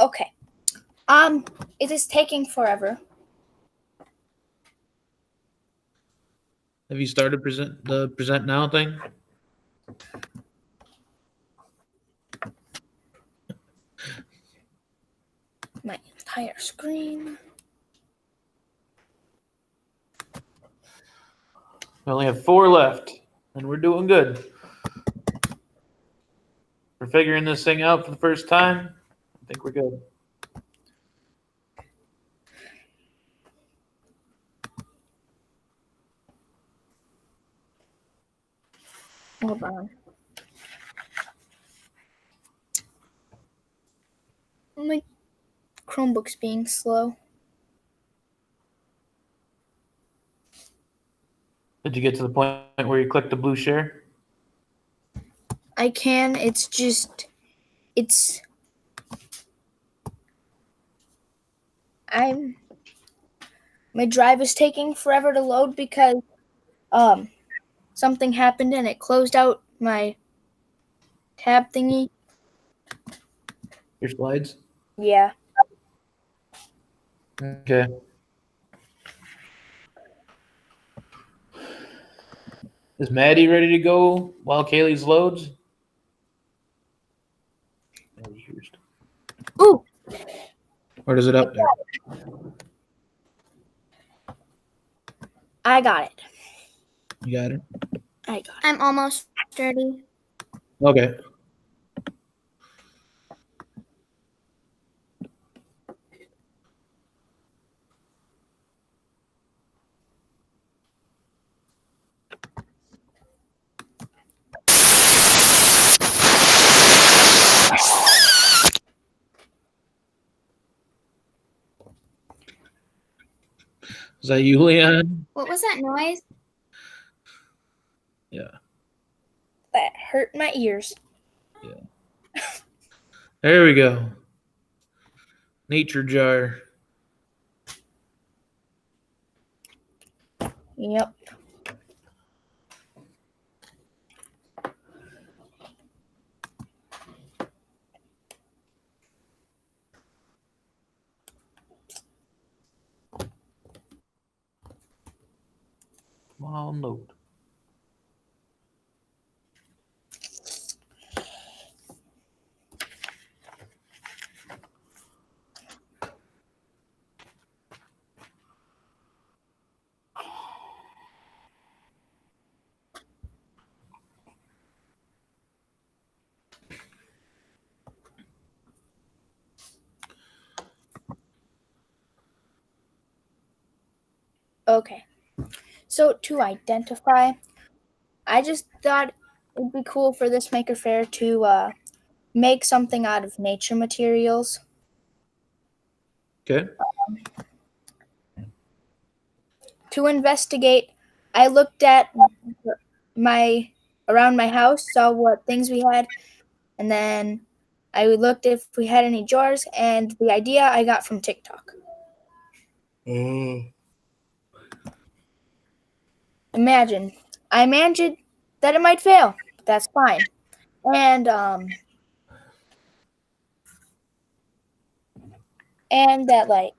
Okay. It is taking forever. Have you started the present now thing? My entire screen. We only have 4 left, and we're doing good. For figuring this thing out for the first time, I think we're good. Hold on. My Chromebook's being slow. Did you get to the point where you clicked the blue share? I can. It's just, it's. My drive is taking forever to load because something happened and it closed out my tab thingy. Your slides? Yeah. Okay. Is Maddie ready to go while Kaylee's loads? Ooh. Or is it up there? I got it. You got it? I got it. I'm almost ready. Okay. Is that you, Leon? What was that noise? Yeah. That hurt my ears. There we go. Nature jar. Yep. Come on, load. Okay. So to identify, I just thought it'd be cool for this Maker Faire to make something out of nature materials. Okay. To investigate, I looked at around my house, saw what things we had, and then I looked if we had any jars, and the idea I got from TikTok. I imagined that it might fail, but that's fine. And that like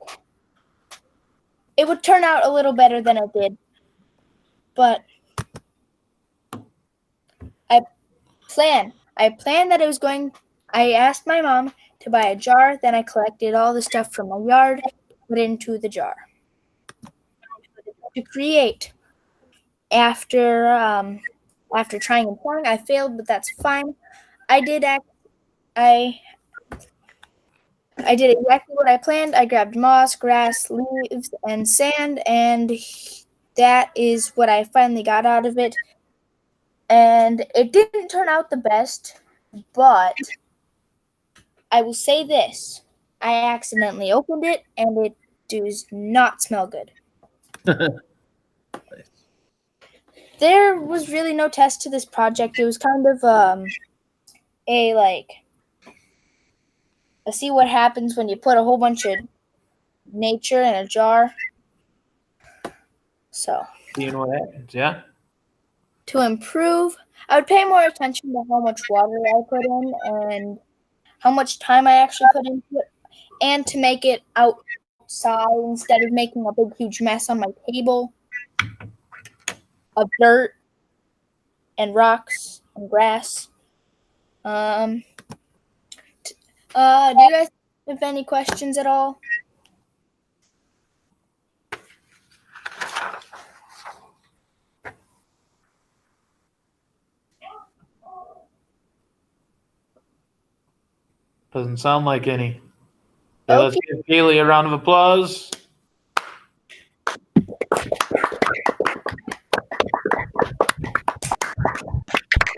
it would turn out a little better than it did. But I planned that it was going. I asked my mom to buy a jar, then I collected all the stuff from my yard, put it into the jar. To create. After trying and pouring, I failed, but that's fine. I did exactly what I planned. I grabbed moss, grass, leaves, and sand, and that is what I finally got out of it. And it didn't turn out the best, but I will say this. I accidentally opened it, and it does not smell good. There was really no test to this project. It was kind of a see what happens when you put a whole bunch of nature in a jar. So, Seeing what happens, yeah? to improve, I would pay more attention to how much water I put in and how much time I actually put into it, and to make it outside instead of making a big, huge mess on my table of dirt and rocks and grass. Do you guys have any questions at all? Doesn't sound like any. Okay, let's give Kaylee a round of applause.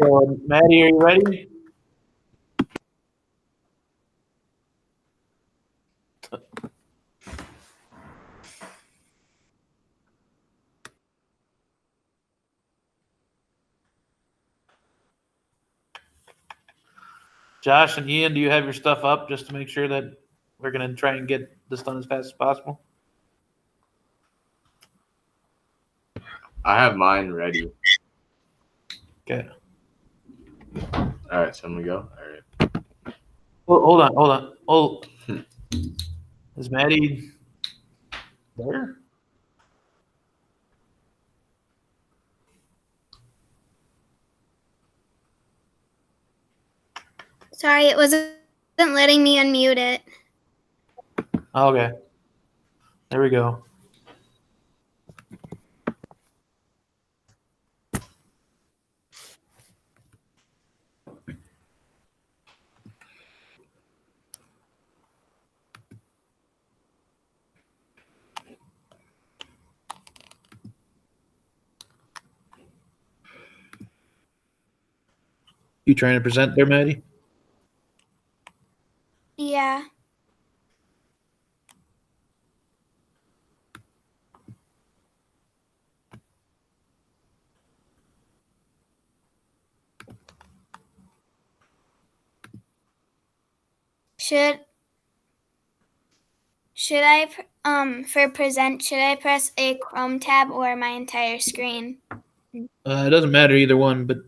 So, Maddie, are you ready? Josh and Ian, do you have your stuff up just to make sure that we're going to try and get this done as fast as possible? I have mine ready. Okay. All right, so I'm gonna go. All right. Hold on. Oh, is Maddie there? Sorry, it wasn't letting me unmute it. Okay. There we go. You trying to present there, Maddie? Yeah. Should I for present, should I press a Chrome tab or my entire screen? It doesn't matter either one, but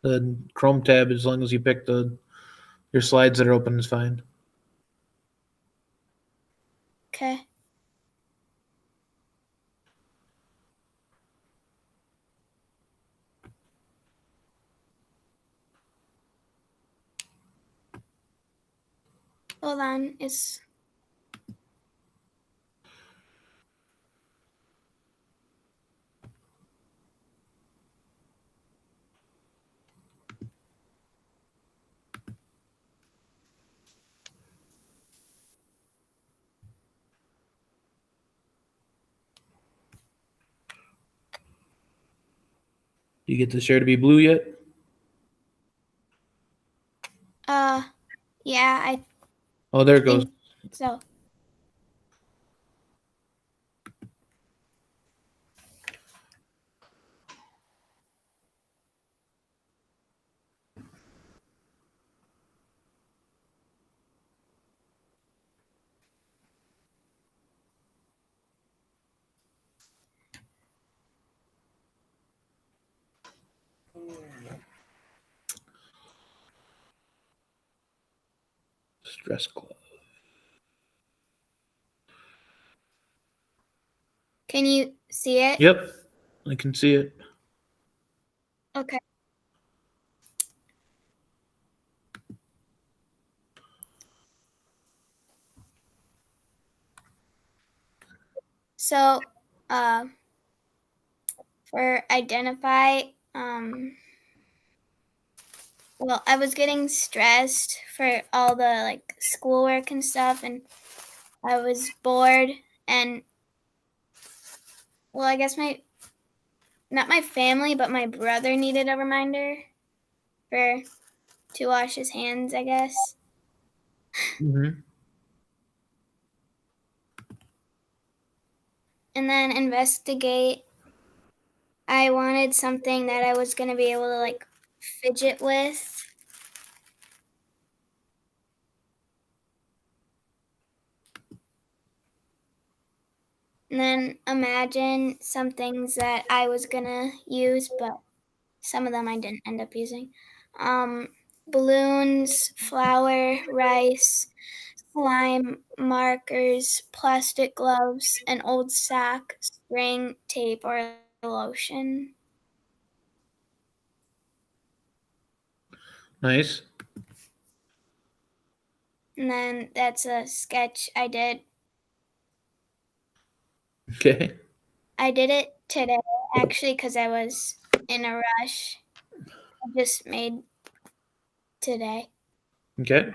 the Chrome tab, as long as you pick your slides that are open, is fine. Okay. Hold on, it's Do you get the share to be blue yet? yeah, I Oh, there it goes. think so. Stress club. Can you see it? Yep, I can see it. Okay. So, for identify, well, I was getting stressed for all the like schoolwork and stuff, and I was bored, and well, I guess not my family, but my brother needed a reminder to wash his hands, I guess. Mm-hmm. And then investigate. I wanted something that I was going to be able to like fidget with. And then imagine some things that I was going to use, but some of them I didn't end up using. Balloons, flour, rice, slime, markers, plastic gloves, an old sack, string, tape, or lotion. Nice. And then that's a sketch I did. Okay. I did it today, actually, because I was in a rush. I just made today. Okay.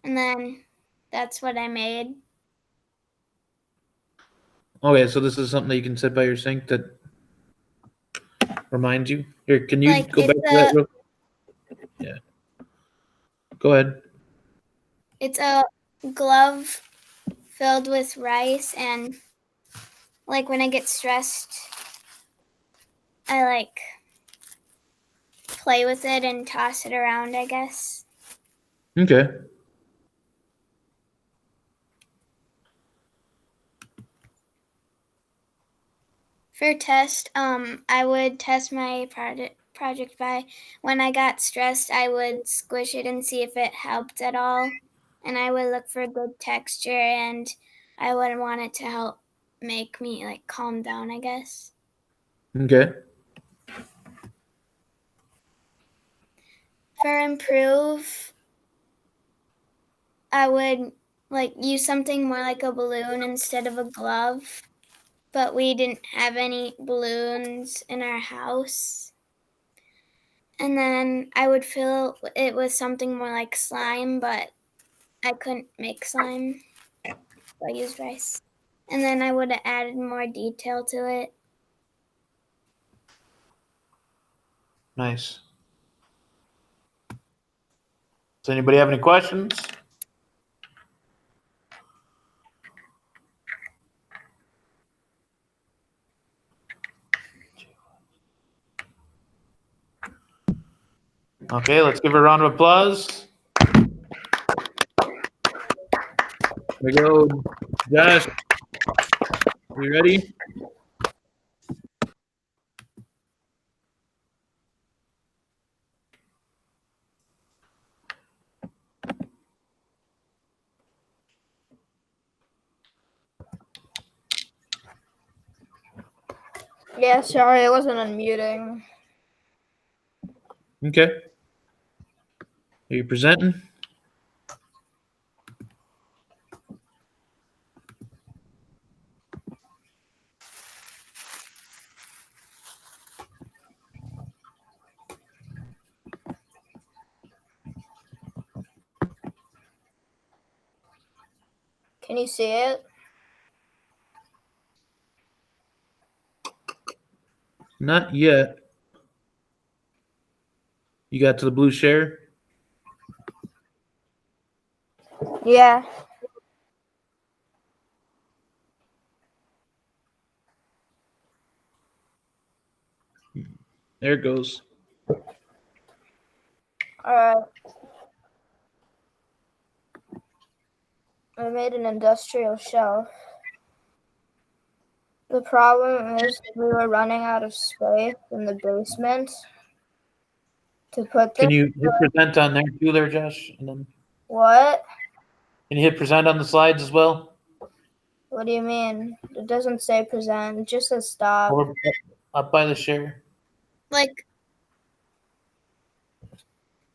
And then that's what I made. Okay, so this is something that you can set by your sink that reminds you. Here, can you Like, go back it's to that a real? Yeah. Go ahead. it's a glove filled with rice, and like when I get stressed, I like play with it and toss it around, I guess. Okay. For test, I would test my project by when I got stressed, I would squish it and see if it helped at all. And I would look for good texture, and I would want it to help make me like calm down, I guess. Okay. For improve, I would like use something more like a balloon instead of a glove. But we didn't have any balloons in our house. And then I would fill it with something more like slime, but I couldn't make slime, so I used rice. And then I would have added more detail to it. Nice. Does anybody have any questions? Okay, let's give her a round of applause. Here we go. Josh, are you ready? Yeah, sorry, I wasn't unmuting. Okay. Are you presenting? Can you see it? Not yet. You got to the blue share? Yeah. There it goes. Alright. I made an industrial shelf. The problem is we were running out of space in the basement to put this. Can you hit present on there too there, Josh? And then What? can you hit present on the slides as well? What do you mean? It doesn't say present, it just says stop. Or up by the share? Like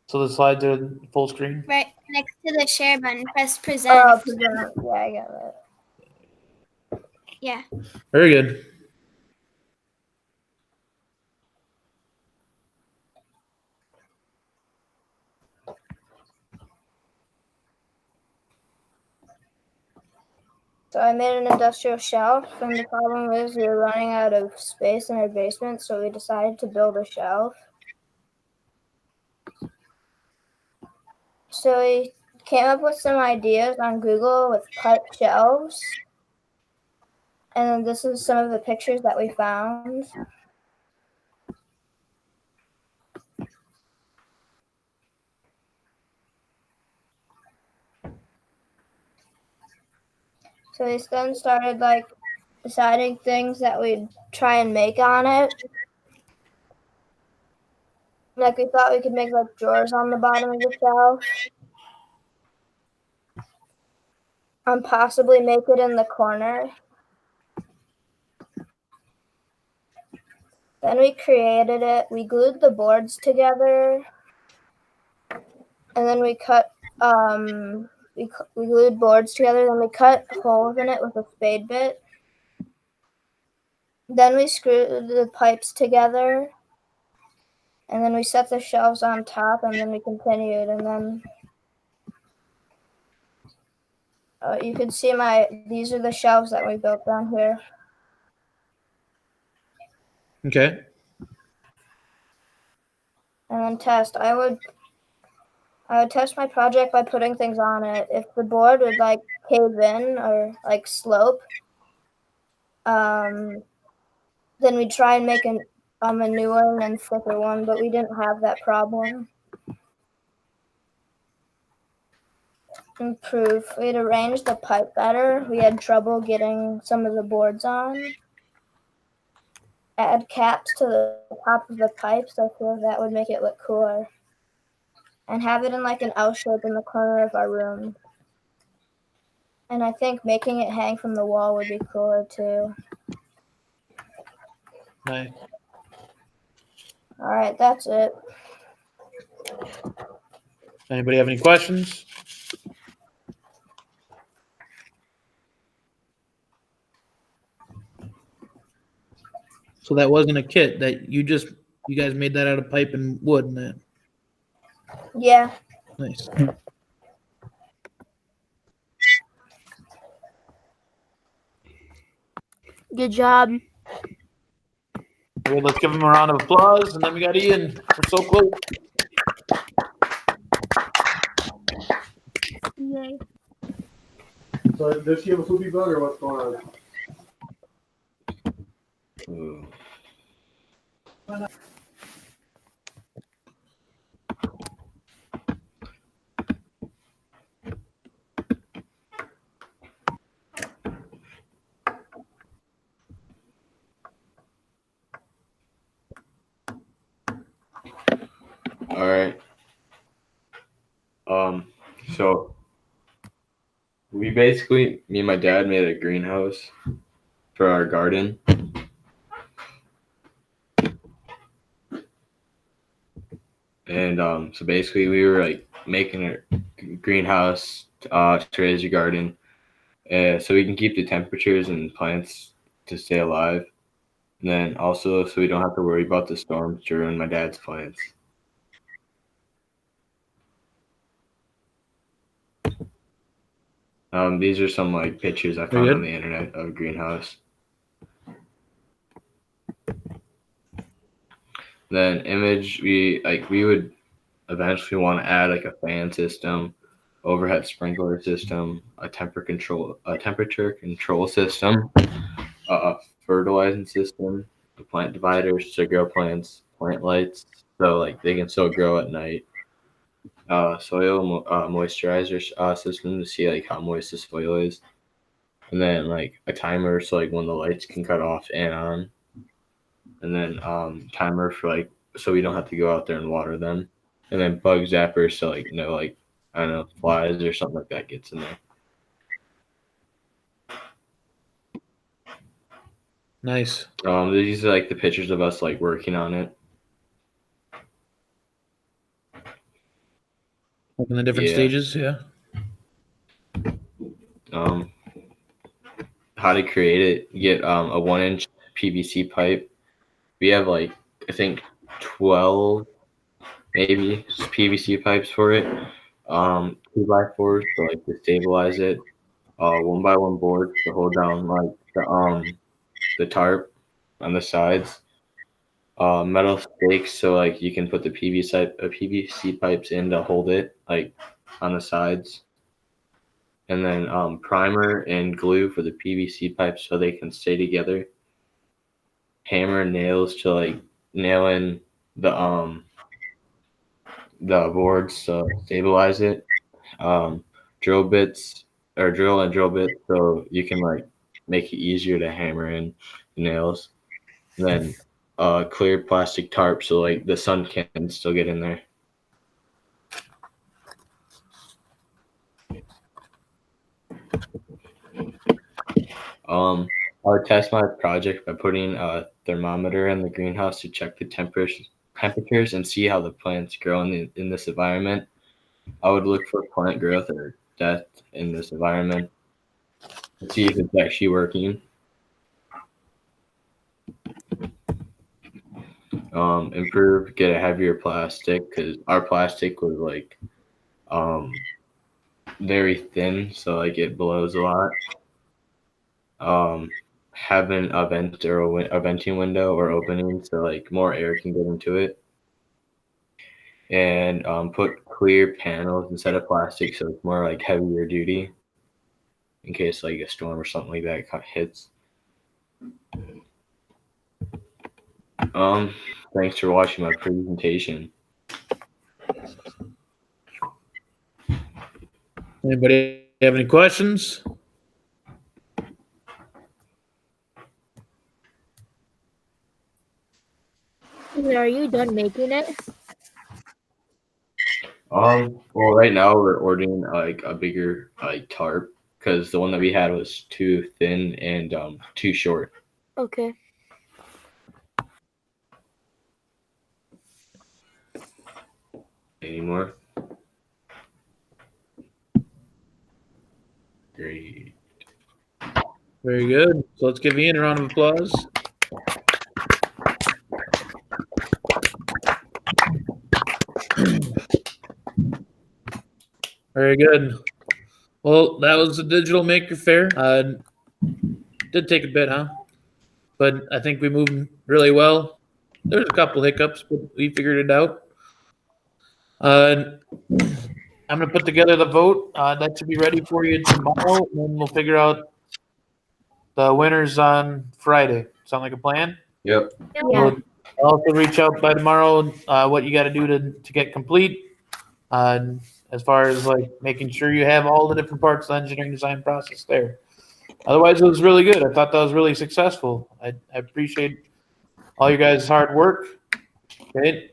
So the slides are full screen? right next to the share button, press present. Oh, present. Yeah, I got it. Yeah. Very good. So I made an industrial shelf, and the problem is we were running out of space in our basement, so we decided to build a shelf. So we came up with some ideas on Google with pipe shelves. And then this is some of the pictures that we found. So we then started like deciding things that we'd try and make on it. Like we thought we could make like drawers on the bottom of the shelf. And possibly make it in the corner. Then we created it. We glued the boards together. And then we cut, we glued boards together. Then we cut holes in it with a spade bit. Then we screwed the pipes together. And then we set the shelves on top, and then we continued. And then you can see these are the shelves that we built down here. Okay. And then test. I would test my project by putting things on it. If the board would like cave in or like slope, then we'd try and make a newer and thicker one, but we didn't have that problem. Improve. We'd arranged the pipe better. We had trouble getting some of the boards on. Add caps to the top of the pipes. I feel that would make it look cooler. And have it in like an L shape in the corner of our room. And I think making it hang from the wall would be cooler too. Nice. All right, that's it. Anybody have any questions? So that wasn't a kit that you guys made that out of pipe and wood and that. Yeah. Nice. Good job. Okay, let's give him a round of applause, and then we got Ian. We're so close. Yay. So does she have a poopy bug or what's going on? All right. So we basically, me and my dad made a greenhouse for our garden. And so basically we were like making a greenhouse to raise your garden, so we can keep the temperatures and plants to stay alive. And then also so we don't have to worry about the storms to ruin my dad's plants. These are some like pictures I found on the internet of greenhouse. Then image, we would eventually want to add like a fan system, overhead sprinkler system, a temperature control system, a fertilizing system, the plant dividers to grow plants, plant lights, so like they can still grow at night. Soil moisturizer system to see like how moist the soil is, and then like a timer so like when the lights can cut off and on, and then timer for like so we don't have to go out there and water them, and then bug zappers so like like I don't know, flies or something like that gets in there. Nice. These are like the pictures of us like working on it. In the different stages, yeah. How to create it? You get a 1-inch PVC pipe. We have like I think 12 maybe PVC pipes for it. 2x4s to like to stabilize it. 1x1 board to hold down like the tarp on the sides. Metal stakes so like you can put the PVC pipes in to hold it like on the sides, and then primer and glue for the PVC pipes so they can stay together. Hammer and nails to like nail in the boards to stabilize it. Drill bits or drill and drill bits so you can like make it easier to hammer in the nails. And then clear plastic tarp so like the sun can still get in there. I would test my project by putting a thermometer in the greenhouse to check the temperatures and see how the plants grow in this environment. I would look for plant growth or death in this environment and see if it's actually working. improve, get a heavier plastic because our plastic was like very thin, so like it blows a lot. Having a vent or a venting window or opening so like more air can get into it, and put clear panels instead of plastic so it's more like heavier duty in case like a storm or something like that hits. Thanks for watching my presentation. Anybody have any questions? Are you done making it? Well, right now we're ordering like a bigger like tarp because the one that we had was too thin and too short. Okay. Any more? Great. Very good. So let's give Ian a round of applause. Very good. Well, that was the Digital Maker Faire. Did take a bit, huh? But I think we moved really well. There's a couple hiccups, but we figured it out. I'm going to put together the vote. That should be ready for you tomorrow, and then we'll figure out the winners on Friday. Sound like a plan? Yep. Yeah. We'll also reach out by tomorrow what you got to do to get complete. As far as like making sure you have all the different parts of the engineering design process there. Otherwise, it was really good. I thought that was really successful. I appreciate all you guys' hard work. Okay.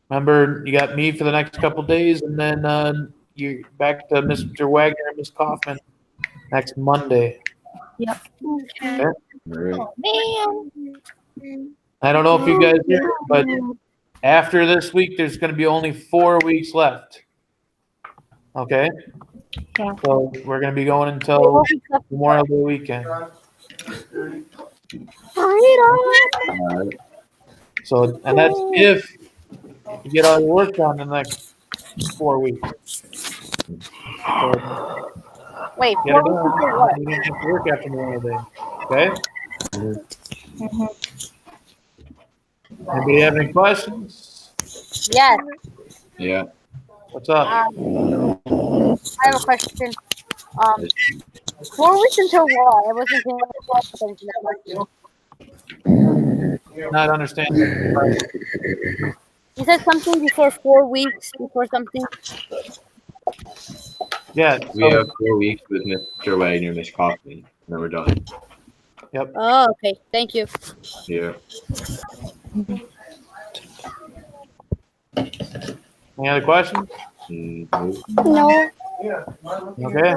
Remember, you got me for the next couple days, and then you're back to Mr. Wagner and Ms. Kaufman next Monday. Yep. Okay. Oh, I don't know if you guys hear, but after this week, there's going to be only 4 weeks left. Okay. Yeah. So we're going to be going until Memorial Day weekend. So, and that's if you get all your work done in the next 4 weeks. So, Wait, get it done. You don't have to work after Memorial Day. Okay? Anybody have any questions? Yes. Yeah. What's up? I have a question. 4 weeks until what? I wasn't thinking that much. Not understanding. You said something before 4 weeks before something. Yeah. We have 4 weeks with Mr. Wagner and Ms. Kaufman, and then we're done. Yep. Oh, okay. Thank you. Yeah. Any other questions? No. Okay.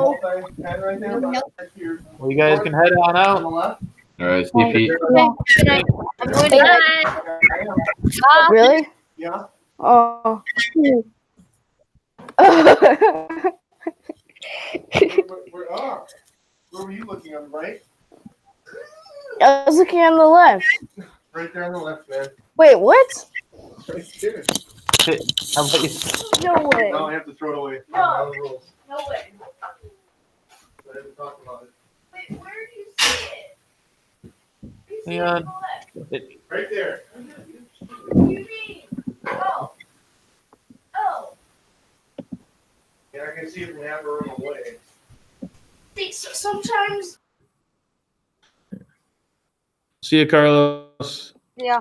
Well, you guys can head on out. All right, CP. Good night. I'm going to bed. Really? Yeah. Oh. We're up. Where were you looking on the right? I was looking on the left. Right there on the left, man. Wait, what? Right there. How about you? No way. Now I have to throw it away. No. The rules. No way. I didn't talk about it. Wait, where do you see it? Hang on. Right there. What do you mean? Oh. Oh. Yeah, I can see it from half a room away. See, so sometimes. See you, Carlos. Yeah.